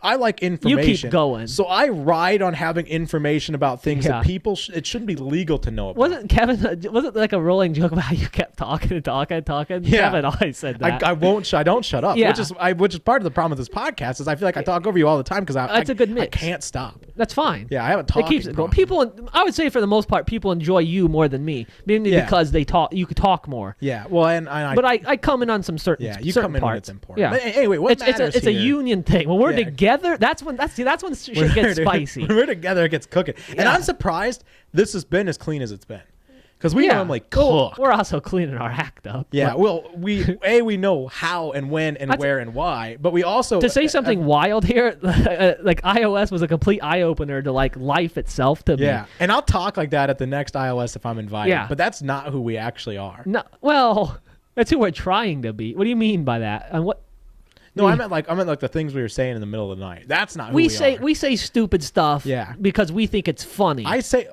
I like information. You keep going. So I ride on having information about things that people, it shouldn't be legal to know about. Wasn't it like a rolling joke about how you kept talking and talking and talking? Yeah. Kevin always said that. I don't shut up. Yeah. Which is part of the problem with this podcast is I feel like I talk over you all the time because that's a good mix. I can't stop. That's fine. Yeah, I haven't talked. It keeps it going. People, I would say for the most part, people enjoy you more than me. Mainly because they talk. You could talk more. Yeah. Well, but I come in on some certain. Yeah, you certain come in parts. when it's important. Yeah. But anyway, what matters it's here, a union thing. When we're together, that's when shit gets spicy. When we're together, it gets cooking. Yeah. And I'm surprised this has been as clean as it's been. Because we normally cook. We're also cleaning our act up. Yeah, well, we know how and when and where and why, but we also... To say something wild here, like iOS was a complete eye-opener to like life itself to me. Yeah, and I'll talk like that at the next iOS if I'm invited, yeah. But that's not who we actually are. No, well, that's who we're trying to be. What do you mean by that? And what... No, I meant like the things we were saying in the middle of the night. That's not who we are. We say stupid stuff because we think it's funny. I say...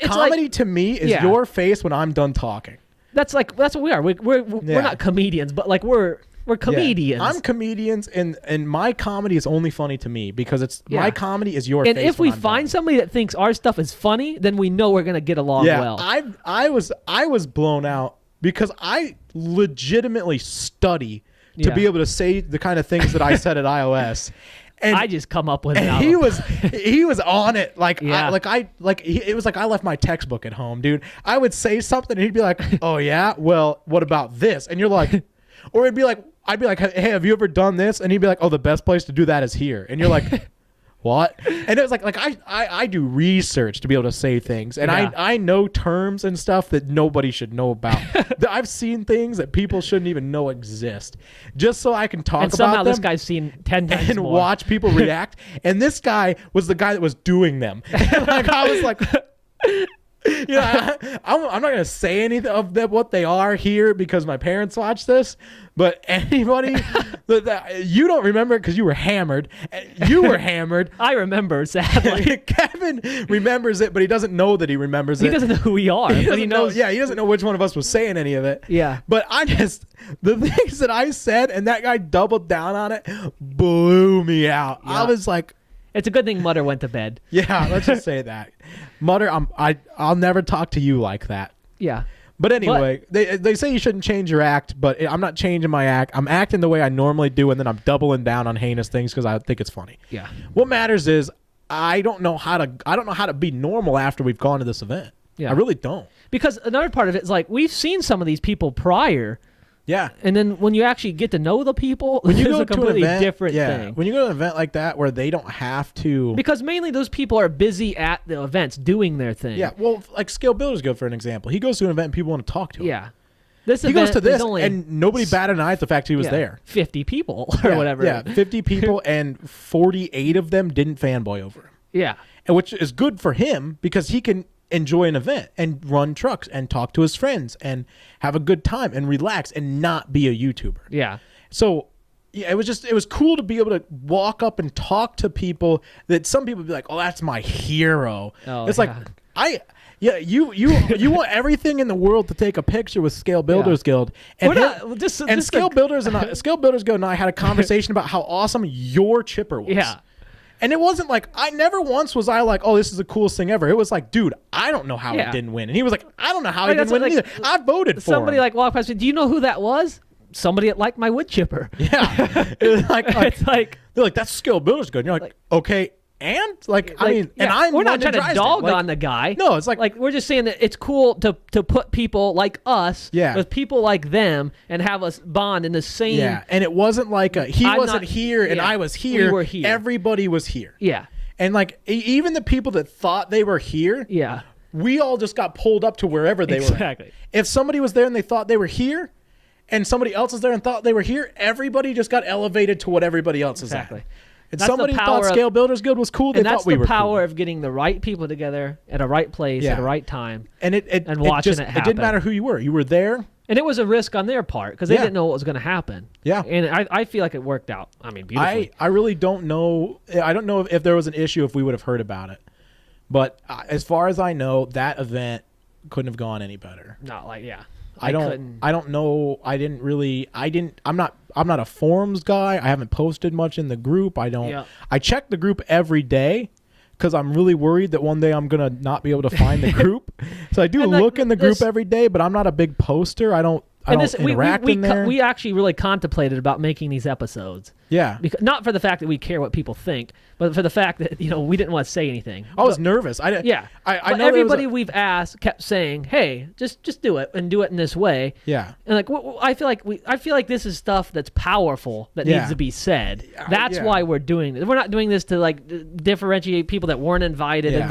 comedy like, to me is your face when I'm done talking. That's what we are. We're not comedians, but like we're comedians. I'm comedians, and my comedy is only funny to me because it's my comedy is your face. And if we find somebody that thinks our stuff is funny, then we know we're gonna get along well. I was blown out because I legitimately study to be able to say the kind of things that I said at iOS. And I just come up with it. And he was on it. It was like I left my textbook at home, dude. I would say something and he'd be like, "Oh yeah, well, what about this?" And you're like, or I'd be like, "Hey, have you ever done this?" And he'd be like, "Oh, the best place to do that is here." And you're like, "What?" And it was like I do research to be able to say things, and I know terms and stuff that nobody should know about. I've seen things that people shouldn't even know exist, just so I can talk about them. And somehow this guy's seen 10 times and more. watch people react. And this guy was the guy that was doing them. And like I was like. I'm not going to say anything of them, what they are here because my parents watch this, but anybody you don't remember it because you were hammered. You were hammered. I remember, sadly. Kevin remembers it, but he doesn't know that he remembers it. He doesn't know who we are, but he knows. He doesn't know which one of us was saying any of it. Yeah. But the things that I said and that guy doubled down on it blew me out. Yeah. I was like, it's a good thing Mutter went to bed. Yeah, let's just say that. Mutter, I'll never talk to you like that. Yeah. But anyway, they say you shouldn't change your act, but I'm not changing my act. I'm acting the way I normally do, and then I'm doubling down on heinous things because I think it's funny. Yeah. What matters is I don't know how to be normal after we've gone to this event. Yeah. I really don't. Because another part of it is like we've seen some of these people prior. Yeah. And then when you actually get to know the people, when you go a completely different thing. When you go to an event like that where they don't have to... Because mainly those people are busy at the events doing their thing. Yeah, well, like Scale Builders go for an example. He goes to an event and people want to talk to him. Yeah. He goes to this and nobody batted an eye at the fact he was there. 50 people or whatever. Yeah, 50 people and 48 of them didn't fanboy over him. Yeah. And which is good for him because he can enjoy an event and run trucks and talk to his friends and have a good time and relax and not be a YouTuber. Yeah. So yeah, it was cool to be able to walk up and talk to people that some people would be like, "Oh, that's my hero." Oh, it's like you want everything in the world to take a picture with Scale Builders Guild. And Scale Builders Guild and I had a conversation about how awesome your chipper was. Yeah. And it wasn't like, I never once was I like, "Oh, this is the coolest thing ever." It was like, "Dude, I don't know how he didn't win." And he was like, "I don't know how he didn't win either. I voted for him." Somebody like walked past me, "Do you know who that was?" Somebody that liked my wood chipper. Yeah. It was it's like they're like, "That's Scale Builders Good." And you're like, "Okay." And I mean, and I'm we're not trying to dog on the guy. No, it's like we're just saying that it's cool to put people like us with people like them and have us bond in the same. Yeah, and it wasn't like he wasn't here and I was here. We were here. Everybody was here. Yeah, and like even the people that thought they were here. Yeah, we all just got pulled up to wherever they were. Exactly. If somebody was there and they thought they were here, and somebody else is there and thought they were here, everybody just got elevated to what everybody else is at. And somebody thought Scale Builders Guild was cool. They thought we were that's the power cool. of getting the right people together at a right place at a right time, and watching it happen. It didn't matter who you were. You were there. And it was a risk on their part because they didn't know what was going to happen. Yeah. And I feel like it worked out. I mean, beautifully. I really don't know. I don't know if there was an issue if we would have heard about it. But as far as I know, that event couldn't have gone any better. Not like, yeah. I don't know. I'm not a forums guy. I haven't posted much in the group. I check the group every day because I'm really worried that one day I'm going to not be able to find the group. So I do look in the group every day, but I'm not a big poster. I don't interact in there. We actually really contemplated about making these episodes. Yeah. Not for the fact that we care what people think, but for the fact that, we didn't want to say anything. I was nervous. I know everybody we've asked kept saying, "Hey, just do it and do it in this way." Yeah. And I feel like this is stuff that's powerful that needs to be said. That's why we're doing this. We're not doing this to differentiate people that weren't invited.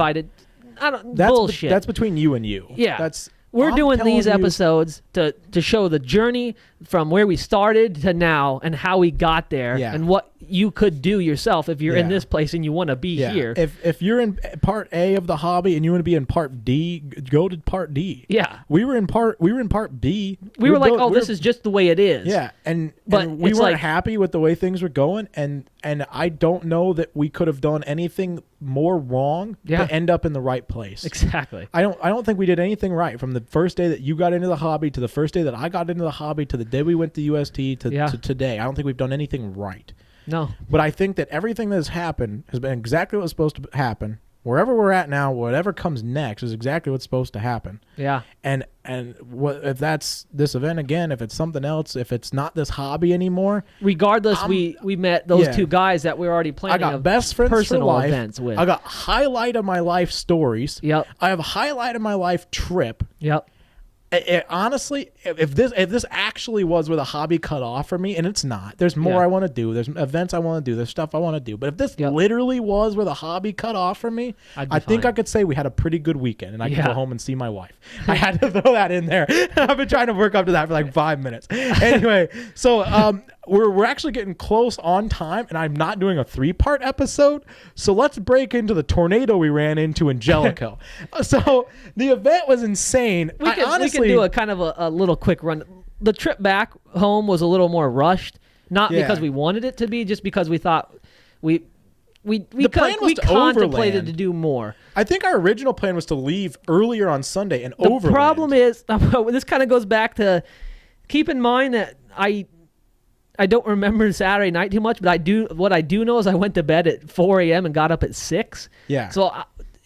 Bullshit. That's between you and you. Yeah. We're doing these episodes to show the journey from where we started to now and how we got there and what you could do yourself if you're in this place and you want to be here. If you're in part A of the hobby and you want to be in part D, go to part D. Yeah. We were in part B. We were like, this is just the way it is. Yeah. And we weren't happy with the way things were going and I don't know that we could have done anything more wrong to end up in the right place. Exactly. I don't think we did anything right from the first day that you got into the hobby to the first day that I got into the hobby to the day we went to UST to today. I don't think we've done anything right. No. But I think that everything that has happened has been exactly what's supposed to happen. Wherever we're at now, whatever comes next is exactly what's supposed to happen. Yeah. And if that's this event again, if it's something else, if it's not this hobby anymore. Regardless, we met those two guys that we're already planning. I got best friends personal for life. Events with. I got highlight of my life stories. Yep. I have highlight of my life trip. Yep. Honestly, if this actually was where the hobby cut off for me, and it's not, there's more I want to do. There's events I want to do. There's stuff I want to do. But if this literally was where the hobby cut off for me, I think I could say we had a pretty good weekend, and I could go home and see my wife. I had to throw that in there. I've been trying to work up to that for like 5 minutes. Anyway, so we're actually getting close on time, and I'm not doing a 3-part episode. So let's break into the tornado we ran into in Jellicoe. So the event was insane. We can do a kind of a little quick run. The trip back home was a little more rushed, not because we wanted it to be, just because we thought we contemplated to do more. I think our original plan was to leave earlier on Sunday and overland. The problem is, this kind of goes back to, keep in mind that I don't remember Saturday night too much, but what I do know is I went to bed at 4 a.m. and got up at 6. Yeah. So,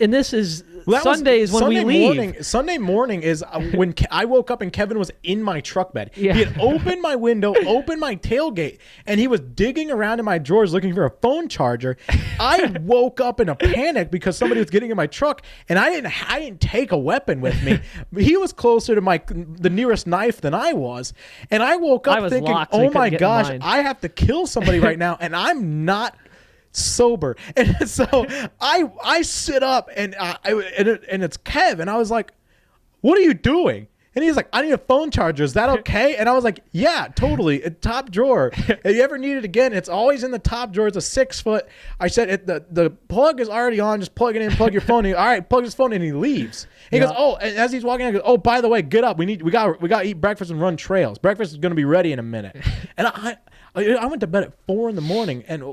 and this is Sundays when we leave. Sunday morning is when I woke up and Kevin was in my truck bed. Yeah. He had opened my window, opened my tailgate, and he was digging around in my drawers looking for a phone charger. I woke up in a panic because somebody was getting in my truck, and I didn't take a weapon with me. He was closer to the nearest knife than I was, and I woke up thinking, "Oh my gosh, I have to kill somebody right now," and I'm not sober. And so I sit up and it's Kev, and I was like, "What are you doing?" And he's like, "I need a phone charger. Is that okay?" And I was like, "Yeah, totally. Top drawer. If you ever need it again, it's always in the top drawer. It's a 6-foot." I said, the plug is already on. Just plug it in. Plug your phone in. All right, plug his phone in. And he leaves. He goes, "Oh," and as he's walking out, he goes, "Oh, by the way, get up. We got to eat breakfast and run trails. Breakfast is going to be ready in a minute." And I went to bed at 4 a.m. and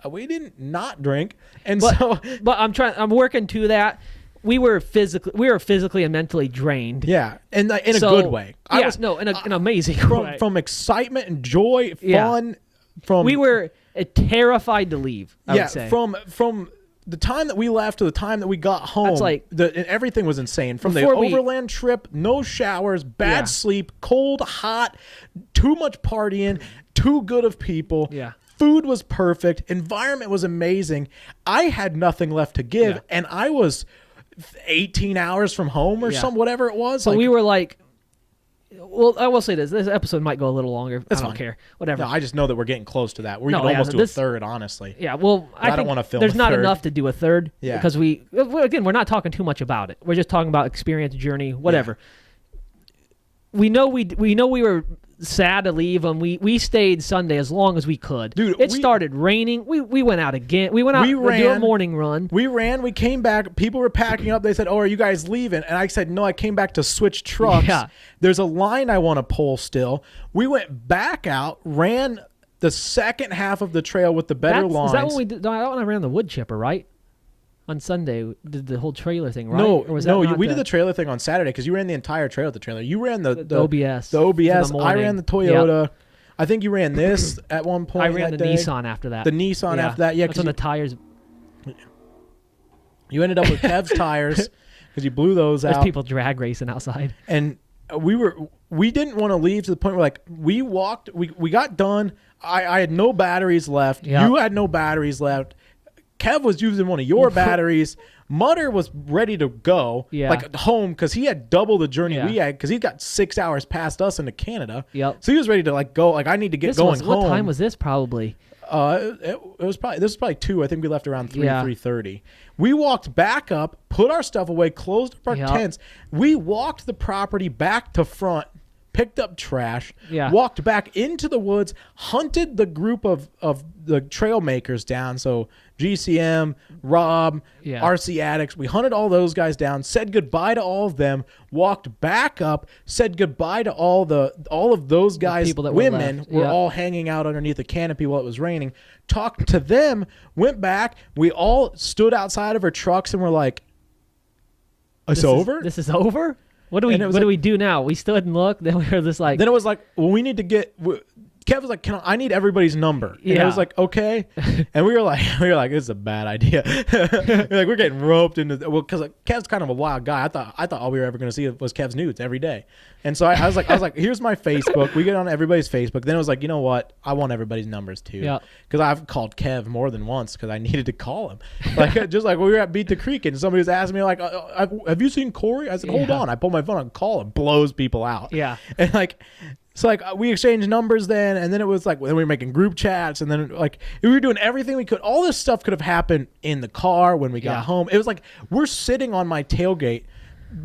we didn't not drink. But I'm working to that. We were physically and mentally drained. Yeah, in a good way. In an amazing way. From excitement and joy, fun. We were terrified to leave. I would say from the time that we left to the time that we got home, everything was insane. From the overland trip, no showers, bad sleep, cold, hot, too much partying, too good of people. Yeah. Food was perfect. Environment was amazing. I had nothing left to give, and I was 18 hours from home or whatever it was. So we were like, well, I will say this episode might go a little longer. I don't care. Whatever. No, I just know that we're getting close to that. We can almost do a third, honestly. Yeah, well, I don't want to film there's not enough to do a third because again, we're not talking too much about it. We're just talking about experience, journey, whatever. Yeah. We know we were sad to leave them. We stayed Sunday as long as we could. Dude, it started raining. We went out again. We went out to do a morning run. We ran. We came back. People were packing up. They said, "Oh, are you guys leaving?" And I said, "No, I came back to switch trucks. Yeah. There's a line I want to pull still." We went back out, ran the second half of the trail with the better lines. Is that when we did? That one I ran the wood chipper, right? On Sunday, we did the whole trailer thing, right? No, or was no, that we did the trailer thing on Saturday because you ran the entire trail with the trailer. You ran the OBS. The OBS. The I ran the Toyota. Yep. I think you ran this at one point. I ran the day. Nissan after that. The Nissan after that, yeah. That's when the tires. You ended up with Kev's tires because you blew those out. There's people drag racing outside. And we didn't want to leave to the point where like we walked. We got done. I had no batteries left. Yep. You had no batteries left. Kev was using one of your batteries. Mutter was ready to go, like home, because he had double the journey we had, because he got 6 hours past us into Canada. Yep. So he was ready to like go. Like I need to get going home. What time was this? Probably. It was probably this was probably 2. I think we left around 3:30. We walked back up, put our stuff away, closed up our tents. We walked the property back to front. Picked up trash, walked back into the woods, hunted the group of the trail makers down. So GCM, Rob, RC Addicts. We hunted all those guys down, said goodbye to all of them, walked back up, said goodbye to all of those guys. People that women were all hanging out underneath the canopy while it was raining. Talked to them, went back. We all stood outside of our trucks and were like, "It's over? This is over?" What do we do now? We stood and looked. Then we were just like. Then it was like, well, we need to get. Kev was like, I need everybody's number. And I was like, okay. And we were like, this is a bad idea. We're getting roped into because Kev's kind of a wild guy. I thought all we were ever going to see was Kev's nudes every day. And so I was like, here's my Facebook. We get on everybody's Facebook. Then it was like, you know what? I want everybody's numbers too. Yeah. Because I've called Kev more than once because I needed to call him. Like just like we were at Beat the Creek and somebody was asking me like, have you seen Corey? I said, hold on. I pull my phone and call him. Blows people out. Yeah. And like. So like we exchanged numbers then, and then it was like then we were making group chats, and then like we were doing everything we could. All this stuff could have happened in the car when we got home. It was like we're sitting on my tailgate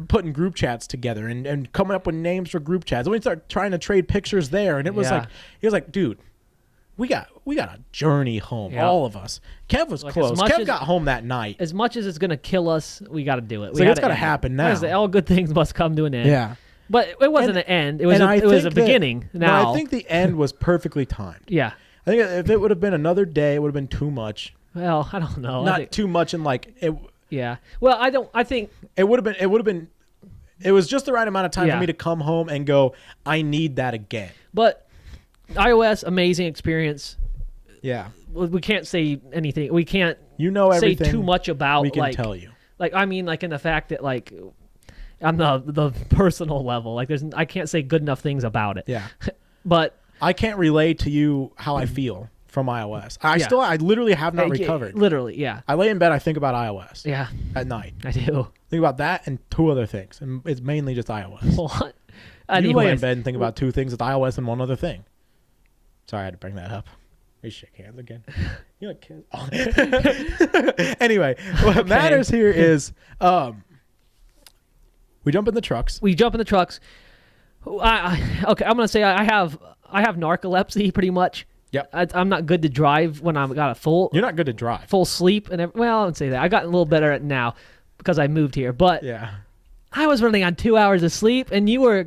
putting group chats together and coming up with names for group chats. And we start trying to trade pictures there, and it was like, dude, we got a journey home, all of us. Kev was like close. Kev got home that night. As much as it's gonna kill us, we got to do it. So it's got to happen now. All good things must come to an end. Yeah. But it wasn't an end. It was a beginning. Now no, I think the end was perfectly timed. Yeah. I think if it would have been another day, it would have been too much. Well, I don't know. Not too much in like it. Yeah. Well, I think it would have been. It was just the right amount of time for me to come home and go, I need that again. But iOS, amazing experience. Yeah. We can't say anything. We can't. Everything. Say too much about. We can tell you. Like I mean, like in the fact that like. On the personal level, like I can't say good enough things about it. Yeah, but I can't relay to you how I feel from iOS. I literally have not recovered. Literally, yeah. I lay in bed, I think about iOS. Yeah, at night I do. Think about that and 2 other things, and it's mainly just iOS. What? You lay in bed and think about 2 things: it's iOS and 1 other thing. Sorry, I had to bring that up. We shake hands again. You like kids? Oh. Anyway, what matters here is. We jump in the trucks. Okay, I'm gonna say I have narcolepsy pretty much. Yep. I'm not good to drive when I've got a full. You're not good to drive. Full sleep and well, I wouldn't say that. I got a little better at it now because I moved here. But yeah, I was running on 2 hours of sleep, and you were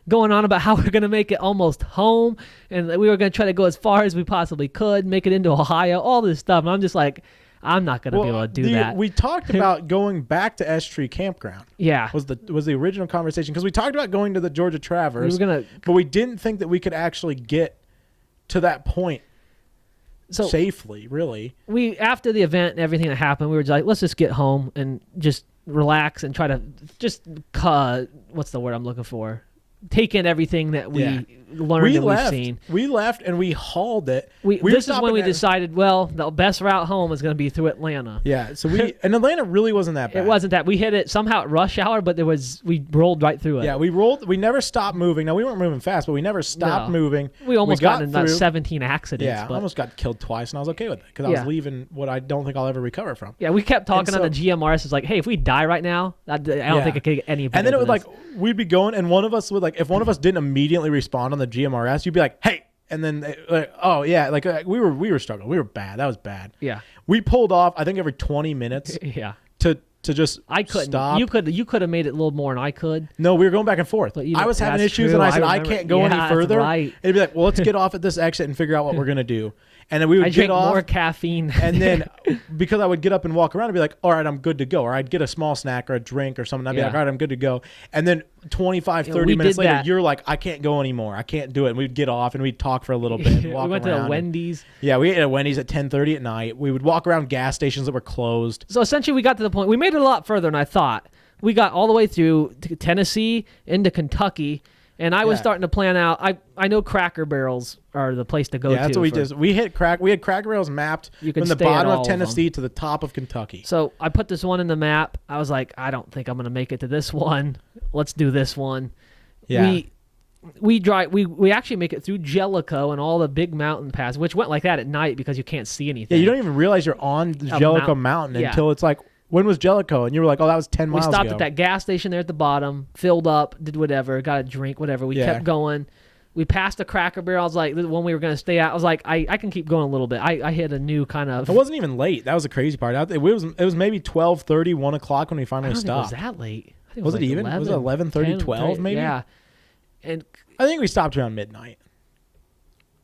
going on about how we're gonna make it almost home, and we were gonna try to go as far as we possibly could, make it into Ohio, all this stuff. And I'm just like. I'm not going to be able to do that. We talked about going back to S Tree Campground. Yeah. Was the original conversation. Because we talked about going to the Georgia Traverse. But we didn't think that we could actually get to that point safely, really. After the event and everything that happened, we were just like, let's just get home and just relax and try to just, what's the word I'm looking for? Take in everything that we learned and we've seen. We left and we hauled it. This is when we decided, well, the best route home is going to be through Atlanta. Yeah, so and Atlanta really wasn't that bad. It wasn't that. We hit it somehow at rush hour, but we rolled right through it. Yeah, we rolled. We never stopped moving. Now, we weren't moving fast, but we never stopped moving. We almost got in about 17 accidents. Yeah, I almost got killed twice, and I was okay with it because I was leaving what I don't think I'll ever recover from. Yeah, we kept talking on the GMRS. It's like, hey, if we die right now, I don't think it could get any better. And then it was like, we'd be going, and one of us would like if one of us didn't immediately respond on the GMRS, you'd be like, hey. And then, oh yeah, like we were struggling. We were bad. That was bad. Yeah. We pulled off, I think, every 20 minutes. Yeah. To just I couldn't. stop. You could have made it a little more than I could. No, we were going back and forth. But I was having issues, true. and I said I can't go any further. Right. It'd be like, well, let's get off at this exit and figure out what we're gonna do. And then we would I get drink off more caffeine. and then because I would get up and walk around, I'd be like, all right, I'm good to go. Or I'd get a small snack or a drink or something. I'd be like, all right, I'm good to go. And then 25, 30 minutes later, you're like, I can't go anymore. I can't do it. And we'd get off and we'd talk for a little bit. And walk we went around to a Wendy's. Yeah, we ate at Wendy's at 10:30 at night. We would walk around gas stations that were closed. So essentially, we got to the point. We made it a lot further than I thought. We got all the way through to Tennessee into Kentucky. And I was starting to plan out. I know Cracker Barrels are the place to go to. Yeah, that's what we did. We had Cracker Barrels mapped from the bottom of Tennessee to the top of Kentucky. So I put this one in the map. I was like, I don't think I'm going to make it to this one. Let's do this one. Yeah. We actually make it through Jellicoe and all the big mountain passes, which went like that at night because you can't see anything. Yeah, you don't even realize you're on Jellicoe Mountain until it's like, when was Jellicoe? And you were like, oh, that was 10 miles ago. We stopped at that gas station there at the bottom, filled up, did whatever, got a drink, whatever. We kept going. We passed a Cracker Barrel. I was like, when we were going to stay out, I was like, I can keep going a little bit. I hit a new kind of... It wasn't even late. That was the crazy part. It was maybe 12:30, 1 o'clock when we finally stopped. I don't think it was that late. I think was it it even? 11, was it 11:30, 12 maybe? Yeah. And I think we stopped around midnight.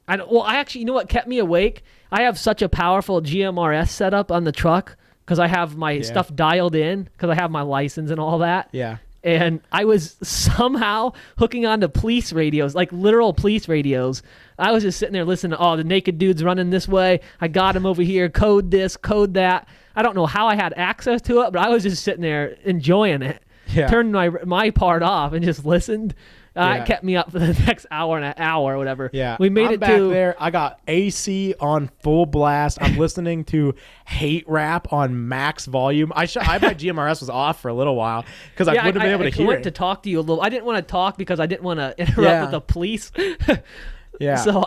I actually, you know what kept me awake? I have such a powerful GMRS setup on the truck because I have my stuff dialed in because I have my license and all that. Yeah. And I was somehow hooking onto police radios, like literal police radios. I was just sitting there listening to, the naked dude's running this way. I got him over here. Code this, code that. I don't know how I had access to it, but I was just sitting there enjoying it. Yeah. Turned my part off and just listened. It kept me up for the next hour and an hour or whatever. Yeah. We made I'm it back there. I got AC on full blast. I'm listening to hate rap on max volume. My GMRS was off for a little while because I wouldn't have been able to hear it. I went to talk to you a little. I didn't want to talk because I didn't want to interrupt with the police. Yeah. So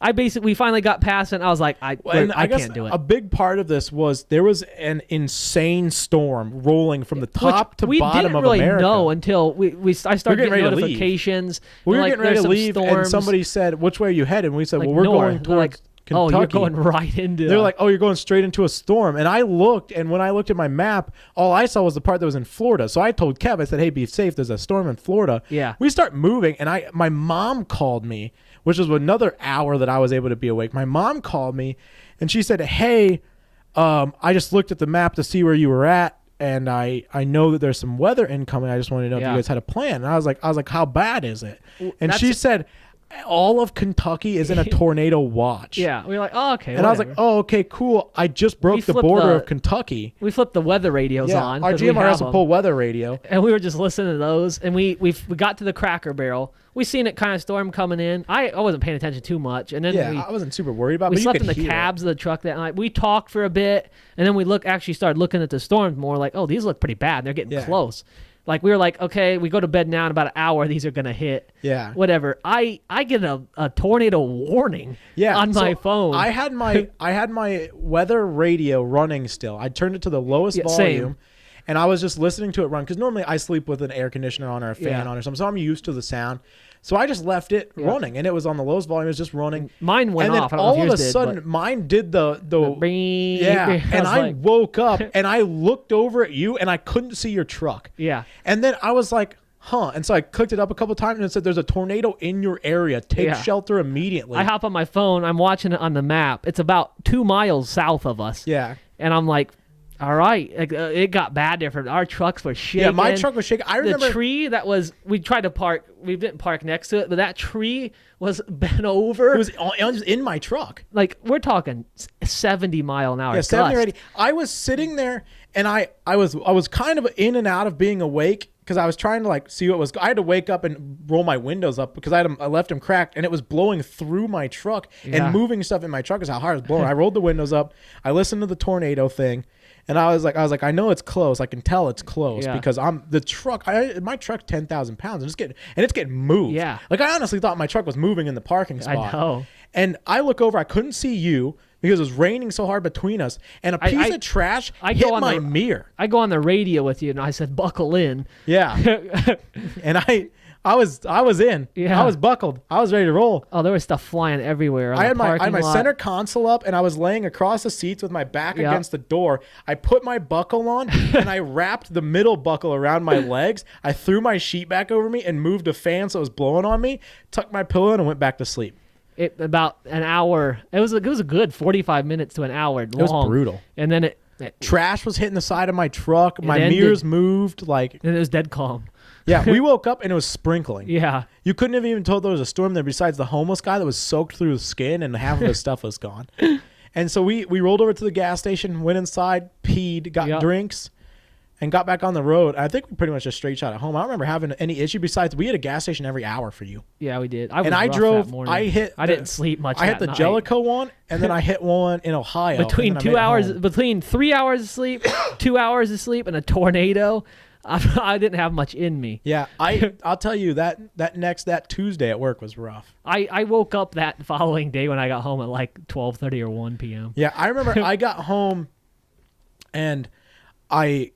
I basically, we finally got past it, and I was like, I can't do it. A big part of this was there was an insane storm rolling from the top to bottom of America. We didn't really know until I started getting notifications. We were getting ready to leave, and somebody said, which way are you headed? And we said, well, we're going towards Kentucky. Oh, you're going right into They're like, oh, you're going straight into a storm. And I looked, and when I looked at my map, all I saw was the part that was in Florida. So I told Kev, I said, hey, be safe. There's a storm in Florida. Yeah. We start moving, and my mom called me, which was another hour that I was able to be awake. My mom called me, and she said, hey, I just looked at the map to see where you were at, and I know that there's some weather incoming. I just wanted to know if you guys had a plan. And I was like, how bad is it? And she said, all of Kentucky is in a tornado watch. Yeah. We were like, oh, okay. And I was like, oh, okay, cool. I just broke the border of Kentucky. We flipped the weather radios on. Our GMRS will pull weather radio. And we were just listening to those. And we got to the Cracker Barrel. We seen it kind of storm coming in. I wasn't paying attention too much. And then I wasn't super worried about it. We slept in the cabs of the truck that night. We talked for a bit. And then we actually started looking at the storms more like, oh, these look pretty bad. They're getting close. Like, we were like, okay, we go to bed now in about an hour. These are going to hit. Yeah. Whatever. I get a tornado warning on my phone. I had my weather radio running still. I turned it to the lowest volume. Same. And I was just listening to it run. Because normally I sleep with an air conditioner on or a fan on or something. So I'm used to the sound. So I just left it running. And it was on the lowest volume. It was just running. Mine went off. And then all of a sudden, mine did the and I woke up and I looked over at you and I couldn't see your truck. Yeah. And then I was like, huh. And so I clicked it up a couple times and it said, there's a tornado in your area. Take shelter immediately. I hop on my phone. I'm watching it on the map. It's about 2 miles south of us. Yeah. And I'm like, all right. It got bad there. Our trucks were shaking. Yeah, my truck was shaking. I remember the tree that we tried to park. We didn't park next to it, but that tree was bent over. It was in my truck. Like, we're talking 70-mile-an-hour. Yeah, 70 or 80. I was sitting there, and I was kind of in and out of being awake because I was trying to see what was. I had to wake up and roll my windows up because I left them cracked, and it was blowing through my truck and moving stuff in my truck is how hard it was blowing. I rolled the windows up. I listened to the tornado thing. And I was like, I know it's close. I can tell it's close because my truck's 10,000 pounds and it's getting moved. Yeah. Like, I honestly thought my truck was moving in the parking spot. I know. And I look over, I couldn't see you because it was raining so hard between us. And a piece of trash hit my mirror. I go on the radio with you and I said, buckle in. Yeah. And I was in. Yeah. I was buckled. I was ready to roll. Oh, there was stuff flying everywhere. I had my center console up, and I was laying across the seats with my back against the door. I put my buckle on, and I wrapped the middle buckle around my legs. I threw my sheet back over me and moved a fan so it was blowing on me, tucked my pillow in, and went back to sleep. About an hour. It was a good 45 minutes to an hour long. It was brutal. And then trash was hitting the side of my truck. My mirrors moved. And it was dead calm. Yeah, we woke up and it was sprinkling. Yeah. You couldn't have even told there was a storm there besides the homeless guy that was soaked through his skin and half of his stuff was gone. And so we rolled over to the gas station, went inside, peed, got drinks, and got back on the road. I think we pretty much just straight shot at home. I don't remember having any issue besides we had a gas station every hour for you. Yeah, we did. I drove. I didn't sleep much. I hit the Jellicoe one, and then I hit one in Ohio. Between 3 hours of sleep, 2 hours of sleep, and a tornado, I didn't have much in me. Yeah, I'll tell you that Tuesday at work was rough. I woke up that following day when I got home at like 12:30 or 1 p.m. Yeah, I remember I got home, and I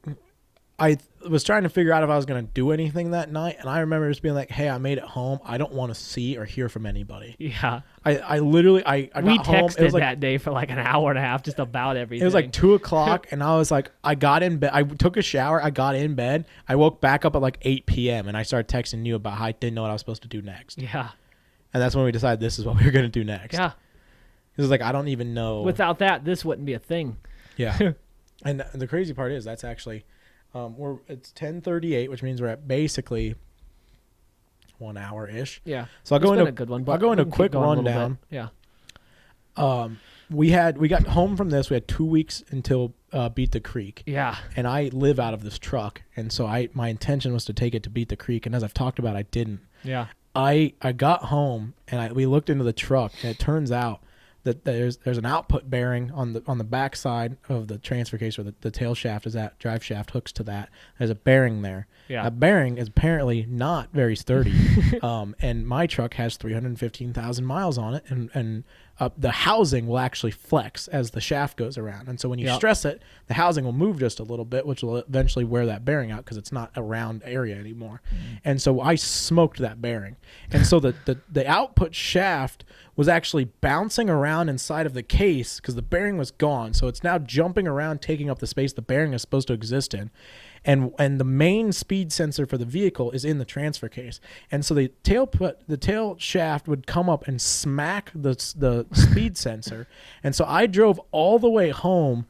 was trying to figure out if I was going to do anything that night, and I remember just being like, hey, I made it home. I don't want to see or hear from anybody. Yeah. I literally got home. We texted that day for like an hour and a half just about everything. It was like 2 o'clock, and I was like, I got in bed. I took a shower. I got in bed. I woke back up at like 8 p.m., and I started texting you about how I didn't know what I was supposed to do next. Yeah. And that's when we decided this is what we were going to do next. Yeah. It was like, I don't even know. Without that, this wouldn't be a thing. Yeah. And the crazy part is that's actually... it's 10:38, which means we're at basically 1 hour ish. Yeah. So I'll go into a good one. I'll go into a quick rundown. Yeah. We got home from this. We had 2 weeks until Beat the Creek. Yeah. And I live out of this truck, and so my intention was to take it to Beat the Creek, and as I've talked about, I didn't. Yeah. I got home and we looked into the truck, and it turns out that there's an output bearing on the back side of the transfer case where the tail shaft is at, drive shaft hooks to that. There's a bearing there. Yeah. That bearing is apparently not very sturdy. And my truck has 315,000 miles on it, and the housing will actually flex as the shaft goes around. And so when you stress it, the housing will move just a little bit, which will eventually wear that bearing out because it's not a round area anymore. And so I smoked that bearing. And so the output shaft was actually bouncing around inside of the case because the bearing was gone. So it's now jumping around, taking up the space the bearing is supposed to exist in. And the main speed sensor for the vehicle is in the transfer case. And so the tail shaft would come up and smack the speed sensor. And so I drove all the way home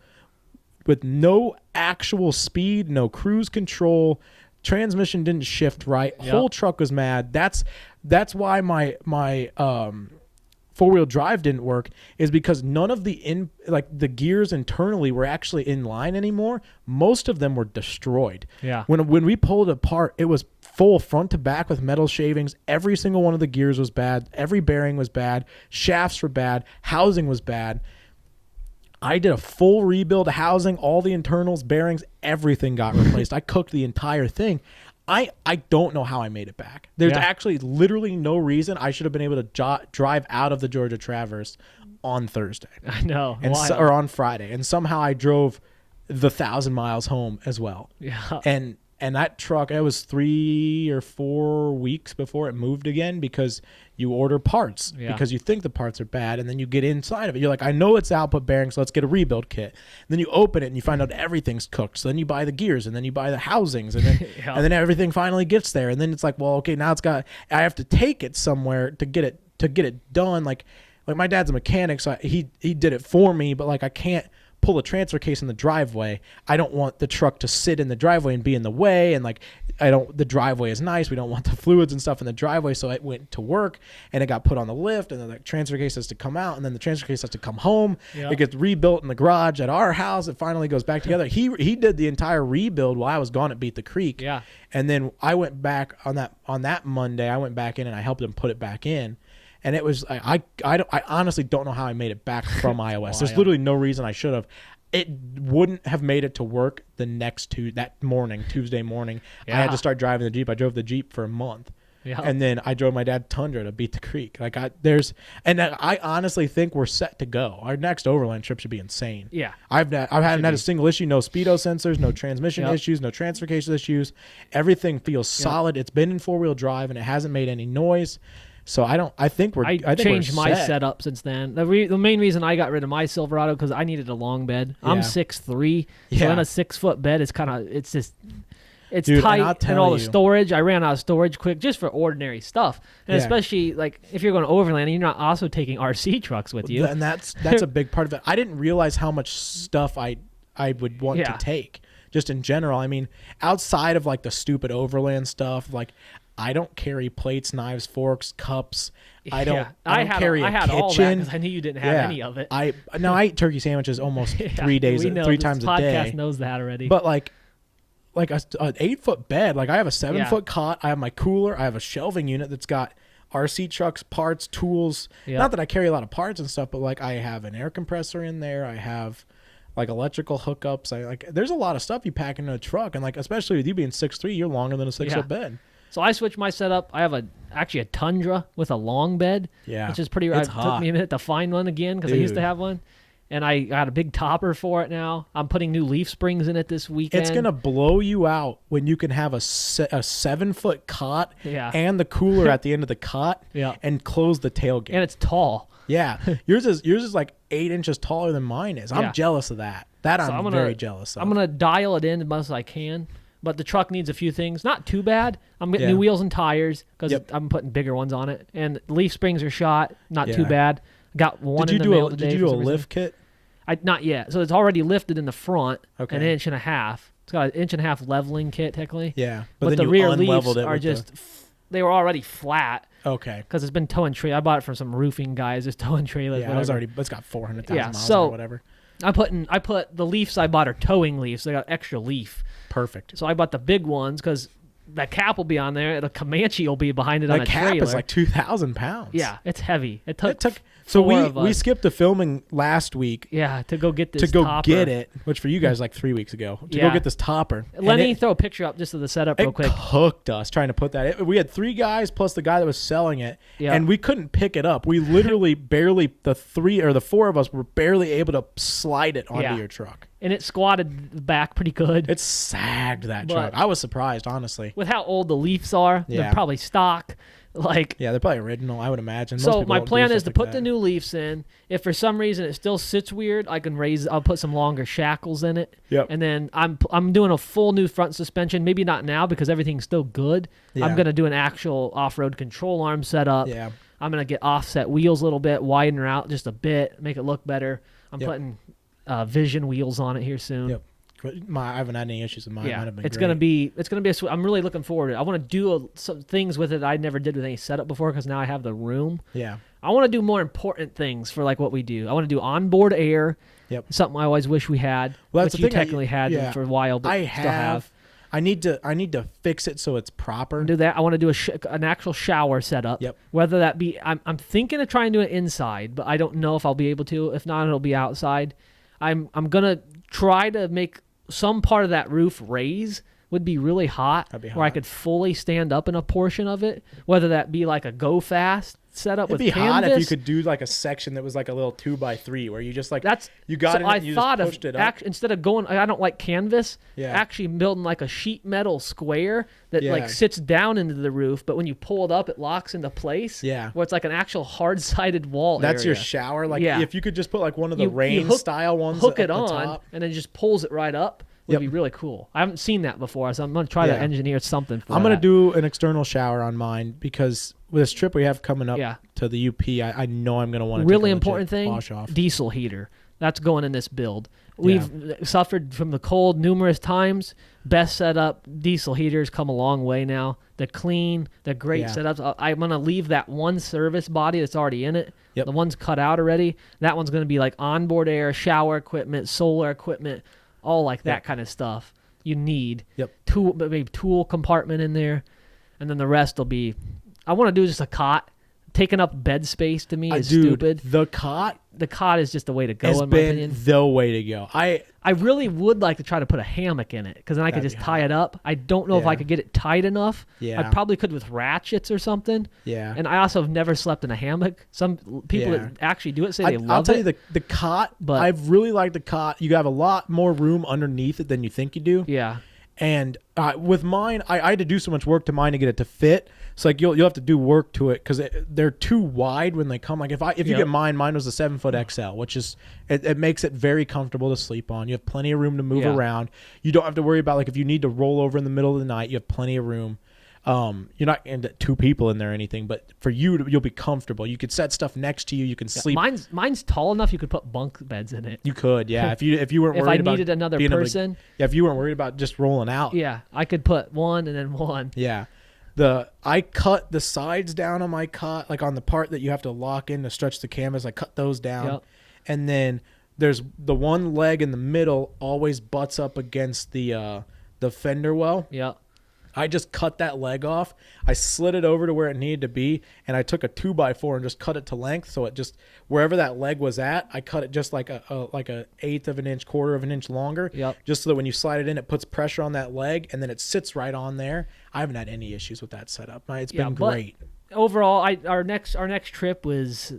with no actual speed, no cruise control. Transmission didn't shift right. Yep. Whole truck was mad. That's why my four-wheel drive didn't work, is because none of the gears internally were actually in line anymore. Most of them were destroyed. Yeah. When we pulled it apart, it was full front to back with metal shavings. Every single one of the gears was bad. Every bearing was bad. Shafts were bad. Housing was bad. I did a full rebuild of housing, all the internals, bearings, everything got replaced. I cooked the entire thing. I don't know how I made it back. There's actually literally no reason I should have been able to drive out of the Georgia Traverse on Thursday. I know. Or on Friday. And somehow I drove the 1,000 miles home as well. Yeah. And that truck, it was 3 or 4 weeks before it moved again because you order parts because you think the parts are bad, and then you get inside of it. You're like, I know it's output bearing, so let's get a rebuild kit. And then you open it and you find out everything's cooked. So then you buy the gears, and then you buy the housings, and then and then everything finally gets there. And then it's like, well, okay, now I have to take it somewhere to get it done. Like my dad's a mechanic, so he did it for me, but like I can't pull a transfer case in the driveway. I don't want the truck to sit in the driveway and be in the way, and like the driveway is nice. We don't want the fluids and stuff in the driveway, so it went to work and it got put on the lift, and then the transfer case has to come out, and then the transfer case has to come home. It gets rebuilt in the garage at our house. It finally goes back together. He did the entire rebuild while I was gone at Beat the Creek. Yeah. And then I went back on that Monday. I went back in and I helped him put it back in. And it was I honestly don't know how I made it back from iOS. There's literally no reason I should have. It wouldn't have made it to work the next Tuesday morning. I had to start driving the Jeep. I drove the Jeep for a month. Yeah. And then I drove my dad Tundra to beat the creek. Like I honestly think we're set to go. Our next overland trip should be insane. Yeah. I hadn't had a single issue, no speedo sensors, no transmission issues, no transfer case issues. Everything feels solid. It's been in 4-wheel drive and it hasn't made any noise. So I think I changed my setup since then. The main reason I got rid of my Silverado because I needed a long bed. I'm 6'3", so in a 6-foot bed, it's Dude, tight and all the storage. I ran out of storage quick just for ordinary stuff, and especially like if you're going overland, you're not also taking RC trucks with you. And that's a big part of it. I didn't realize how much stuff I would want to take just in general. I mean, outside of like the stupid overland stuff, like. I don't carry plates, knives, forks, cups. I don't carry a kitchen. All that because I knew you didn't have any of it. I eat turkey sandwiches almost 3 times a day. Podcast knows that already. But like an 8-foot bed, like I have a 7-foot cot. I have my cooler. I have a shelving unit that's got RC trucks, parts, tools. Yep. Not that I carry a lot of parts and stuff, but like I have an air compressor in there. I have like electrical hookups. There's a lot of stuff you pack into a truck, and like especially with you being 6'3", you're longer than a 6-foot bed. So I switched my setup. I have actually a Tundra with a long bed, which is pretty rad. It took me a minute to find one again because I used to have one. And I got a big topper for it now. I'm putting new leaf springs in it this weekend. It's going to blow you out when you can have a 7-foot cot and the cooler at the end of the cot and close the tailgate. And it's tall. Yeah. Yours is like 8 inches taller than mine is. I'm jealous of that. I'm very jealous of. I'm going to dial it in as much as I can. But the truck needs a few things. Not too bad. I'm getting new wheels and tires because I'm putting bigger ones on it. And leaf springs are shot. Not too bad. Got one in the mail today. Did you do a lift kit? Not yet. So it's already lifted in the front, an inch and a half. It's got an 1.5 inch leveling kit technically. Yeah. But the rear leaves are just, they were already flat. Okay. Because it's been towing trailer. I bought it from some roofing guys, just towing trailers. Yeah, it's got 400,000 miles or whatever. I put the leaves I bought are towing leaves. They got extra leaf. Perfect. So I bought the big ones because that cap will be on there. The Comanche will be behind it on a trailer. The cap is like 2,000 pounds. Yeah, it's heavy. It took so we skipped the filming last week. Yeah, to go get this topper. Get it, which for you guys like 3 weeks ago. To go get this topper. Let me throw a picture up just of the setup real quick. It hooked us trying to put that. We had 3 guys plus the guy that was selling it, and we couldn't pick it up. We literally the 4 of us were barely able to slide it onto your truck. And it squatted back pretty good. It sagged that truck. I was surprised, honestly. With how old the Leafs are, they're probably stock. They're probably original, I would imagine. So my plan is to put the new Leafs in. If for some reason it still sits weird, I'll put some longer shackles in it. Yep. And then I'm doing a full new front suspension. Maybe not now because everything's still good. Yeah. I'm gonna do an actual off-road control arm setup. Yeah. I'm gonna get offset wheels a little bit, widen her out just a bit, make it look better. I'm putting Vision wheels on it here soon. Yep. I haven't had any issues with mine. Yeah, it's gonna be I'm really looking forward to it. I want to do some things with it I never did with any setup before because now I have the room. Yeah. I want to do more important things for like what we do. I want to do onboard air. Yep. Something I always wish we had. Well, that's which you technically had for a while, but still have. I need to fix it so it's proper. Do that. I want to do an actual shower setup. Yep. Whether that be, I'm thinking of trying to do it inside, but I don't know if I'll be able to. If not, it'll be outside. I'm gonna try to make some part of that roof raise. Would be really hot, where I could fully stand up in a portion of it, whether that be like a go fast setup with canvas. It'd be hot if you could do like a section that was like a little 2x3 where you just like you got it and you just pushed it up. Instead of going, I don't like canvas. Yeah. Actually building like a sheet metal square that like sits down into the roof, but when you pull it up, it locks into place. Yeah, where it's like an actual hard-sided wall. That's area. Your shower. Like if you could just put like one of the rain style ones, hook it on, and then just pulls it right up. Would be really cool. I haven't seen that before, so I'm going to try to engineer something for I'm going to do an external shower on mine because with this trip we have coming up to the UP, I know I'm going to want to really important thing, wash off. Diesel heater. That's going in this build. We've suffered from the cold numerous times. Best setup, diesel heaters come a long way now. They're clean. They're great setups. I'm going to leave that one service body that's already in it. Yep. The one's cut out already. That one's going to be like onboard air, shower equipment, solar equipment, all like that kind of stuff you need. Yep. Maybe tool compartment in there, and then the rest will be. I want to do just a cot, taking up bed space to me is Dude, stupid. The cot The cot is just the way to go, has in my been opinion. the way to go. I really would like to try to put a hammock in it, because then I could That'd just be tie it up. I don't know if I Yeah. could get it tight enough. Yeah. I probably could with ratchets or something. Yeah. And I also have never slept in a hammock. Some people Yeah. that actually do it say they love I'll tell it. you the cot, But- I've really liked the cot. You have a lot more room underneath it than you think you do. Yeah. And with mine, I had to do so much work to mine to get it to fit. So like you'll have to do work to it because they're too wide when they come. Like if you Yep. get mine was a 7-foot XL, which is it makes it very comfortable to sleep on. You have plenty of room to move Yeah. around. You don't have to worry about like if you need to roll over in the middle of the night. You have plenty of room. You're not into 2 people in there or anything, but for you'll be comfortable. You could set stuff next to you. You can Yeah, sleep. Mine's tall enough you could put bunk beds in it. You could, yeah. If you weren't If worried I about needed another being able to- person, if you weren't worried about just rolling out. yeah, I could put one and then one. Yeah. I cut the sides down on my cot, like on the part that you have to lock in to stretch the canvas. I cut those down. Yep. And then there's the one leg in the middle always butts up against the fender well. Yeah. I just cut that leg off. I slid it over to where it needed to be, and I took a 2x4 and just cut it to length. So it just wherever that leg was at, I cut it just like a eighth of an inch, quarter of an inch longer. Yep. Just so that when you slide it in, it puts pressure on that leg, and then it sits right on there. I haven't had any issues with that setup. It's been but great. Overall, our next trip was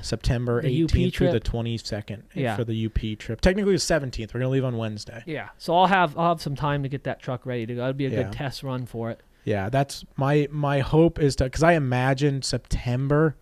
September the UP 18th through the trip. 22nd Yeah. for the UP trip. Technically, the 17th. We're gonna leave on Wednesday. yeah. So I'll have some time to get that truck ready to go. It'd be a Yeah. good test run for it. Yeah, that's my hope is to, because I imagine September,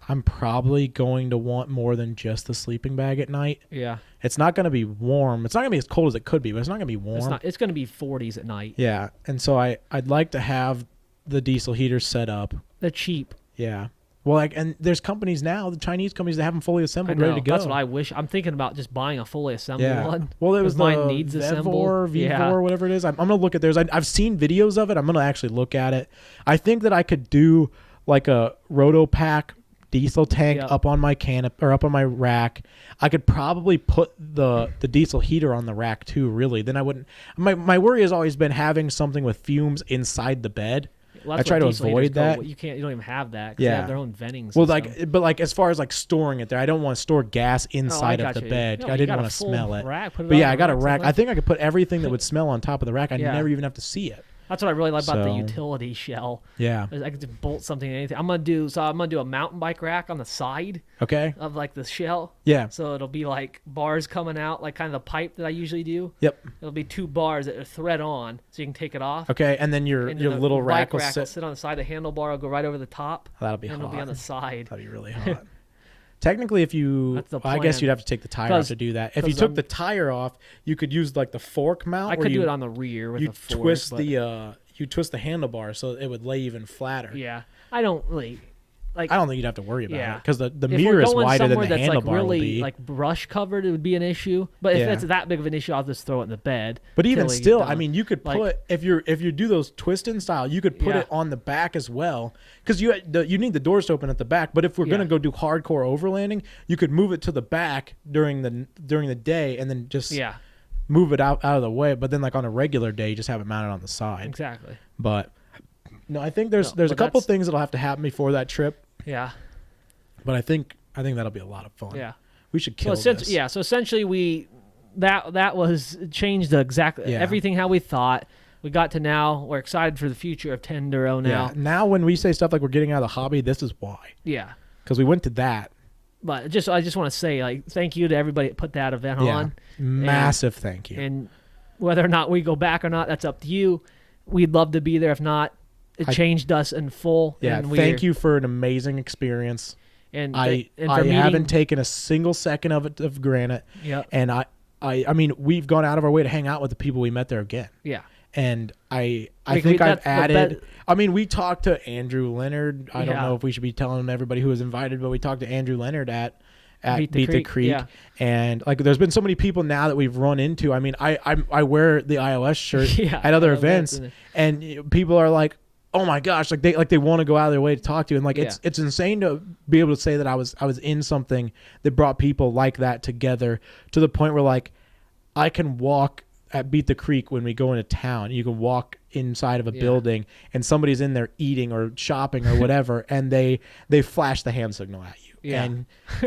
I'm probably going to want more than just the sleeping bag at night. Yeah. It's not going to be warm. It's not going to be as cold as it could be, but it's not going to be warm. It's going to be 40s at night. Yeah, and so I'd like to have the diesel heaters set up. They're cheap. Yeah. Well, and there's companies now, the Chinese companies that have them fully I assembled, know. ready to go. That's what I wish. I'm thinking about just buying a fully assembled Yeah. one. Well, it was 'cause mine the needs assembled. Vevor, Yeah. whatever it is. I'm gonna look at theirs. I've seen videos of it. I'm gonna actually look at it. I think that I could do like a Rotopack diesel tank Yep. up on my canopy or up on my rack. I could probably put the diesel heater on the rack too. Really, then I wouldn't. My worry has always been having something with fumes inside the bed. Well, I that's try what to diesel heaters avoid go, that. but you don't even have that. 'Cause they Yeah. have their own venting Well, system. but as far as like storing it there, I don't want to store gas inside of the bed. No, I you didn't got want a to full smell it. rack, put it But on yeah, the I got a rack rack. somewhere. I think I could put everything that would smell on top of the rack. I'd Yeah. never even have to see it. That's what I really like about the So- utility shell. Yeah. Is I could just bolt something in anything. I'm gonna do a mountain bike rack on the side Okay. of like the shell. Yeah. So it'll be like bars coming out, like kind of the pipe that I usually do. Yep. It'll be 2 bars that are thread on, so you can take it off. Okay, and then your And then the little bike rack will will sit. sit on the side. The handlebar will go right over the top. That'll be and hot. it'll be on the side. That'd be really hot. Technically, if you, That's the I guess plan. you'd have to take the tire off to do that. If you 'cause took I'm- the tire off, you could use like the fork mount. I where could do you- it on the rear with You a fork, twist but you twist the handlebar so it would lay even flatter. yeah, I don't really like. I don't think you'd have to worry about Yeah. it because the if mirror we're is going wider than the somewhere that's handlebar like really will be. like brush covered, it would be an issue. But if Yeah. it's that big of an issue, I'll just throw it in the bed. But even till we get still, done. I mean, you could Like- put if you do those twist-in style, you could put Yeah. it on the back as well because you need the doors to open at the back. But if we're Yeah. gonna go do hardcore overlanding, you could move it to the back during the day and then just yeah, move it out of the way. But then like on a regular day, just have it mounted on the side. exactly. But no, I think there's No, a but couple that's- things that'll have to happen before that trip. Yeah, But I think that'll be a lot of fun. yeah. We should So kill this. yeah, so essentially that was changed exactly Yeah. everything how we thought. We got to now. We're excited for the future of Tenduro now. Yeah. Now when we say stuff like we're getting out of the hobby, this is why. Yeah. Because we went to that. But I just want to say like thank you to everybody that put that event Yeah. on. Massive thank you. And whether or not we go back or not, that's up to you. We'd love to be there. If not, it changed us in full. Yeah, and thank you for an amazing experience. And I for meeting, haven't taken a single second of it of granted. Yeah. And I mean, we've gone out of our way to hang out with the people we met there again. Yeah. And I Like, think I've that's the added. I mean, we talked to Andrew Leonard. I don't Yeah. know if we should be telling everybody who was invited, but we talked to Andrew Leonard at Beat Beat the the Creek, Creek. yeah. And like, there's been so many people now that we've run into. I mean, I wear the iOS shirt Yeah, at other at events, events, and people are like, oh my gosh, like they want to go out of their way to talk to you. And like, it's insane to be able to say that I was in something that brought people like that together to the point where like I can walk at Beat the Creek when we go into town. You can walk inside of a building and somebody's in there eating or shopping or whatever, and they flash the hand signal at you. Yeah.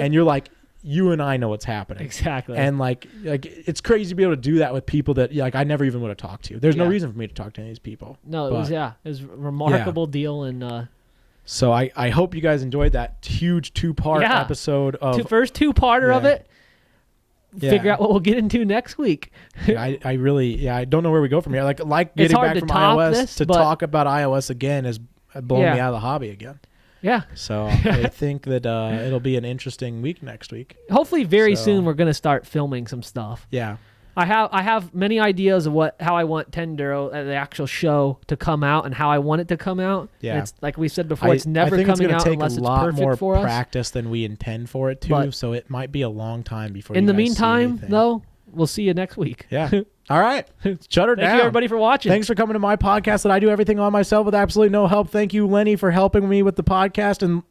And you're like, you and I know what's happening. Exactly. And like it's crazy to be able to do that with people that like I never even would have talked to. There's no reason for me to talk to any of these people. No, it was a remarkable deal. And so I hope you guys enjoyed that huge 2-part episode of first 2-parter of it. Figure out what we'll get into next week. I really I don't know where we go from here. Like getting back from iOS to talk about iOS again is blowing me out of the hobby again. Yeah. So I think that it'll be an interesting week next week. Hopefully very soon we're going to start filming some stuff. Yeah. I have many ideas of how I want Tenduro, the actual show, to come out and how I want it to come out. Yeah. And it's like we said before, it's never coming out unless it's perfect for us. I think it's going to take a lot more practice than we intend for it to, but so it might be a long time before in the meantime, though, we'll see you next week. Yeah. All right. Shut her down. Thank you, everybody, for watching. Thanks for coming to my podcast that I do everything on myself with absolutely no help. Thank you, Lenny, for helping me with the podcast. And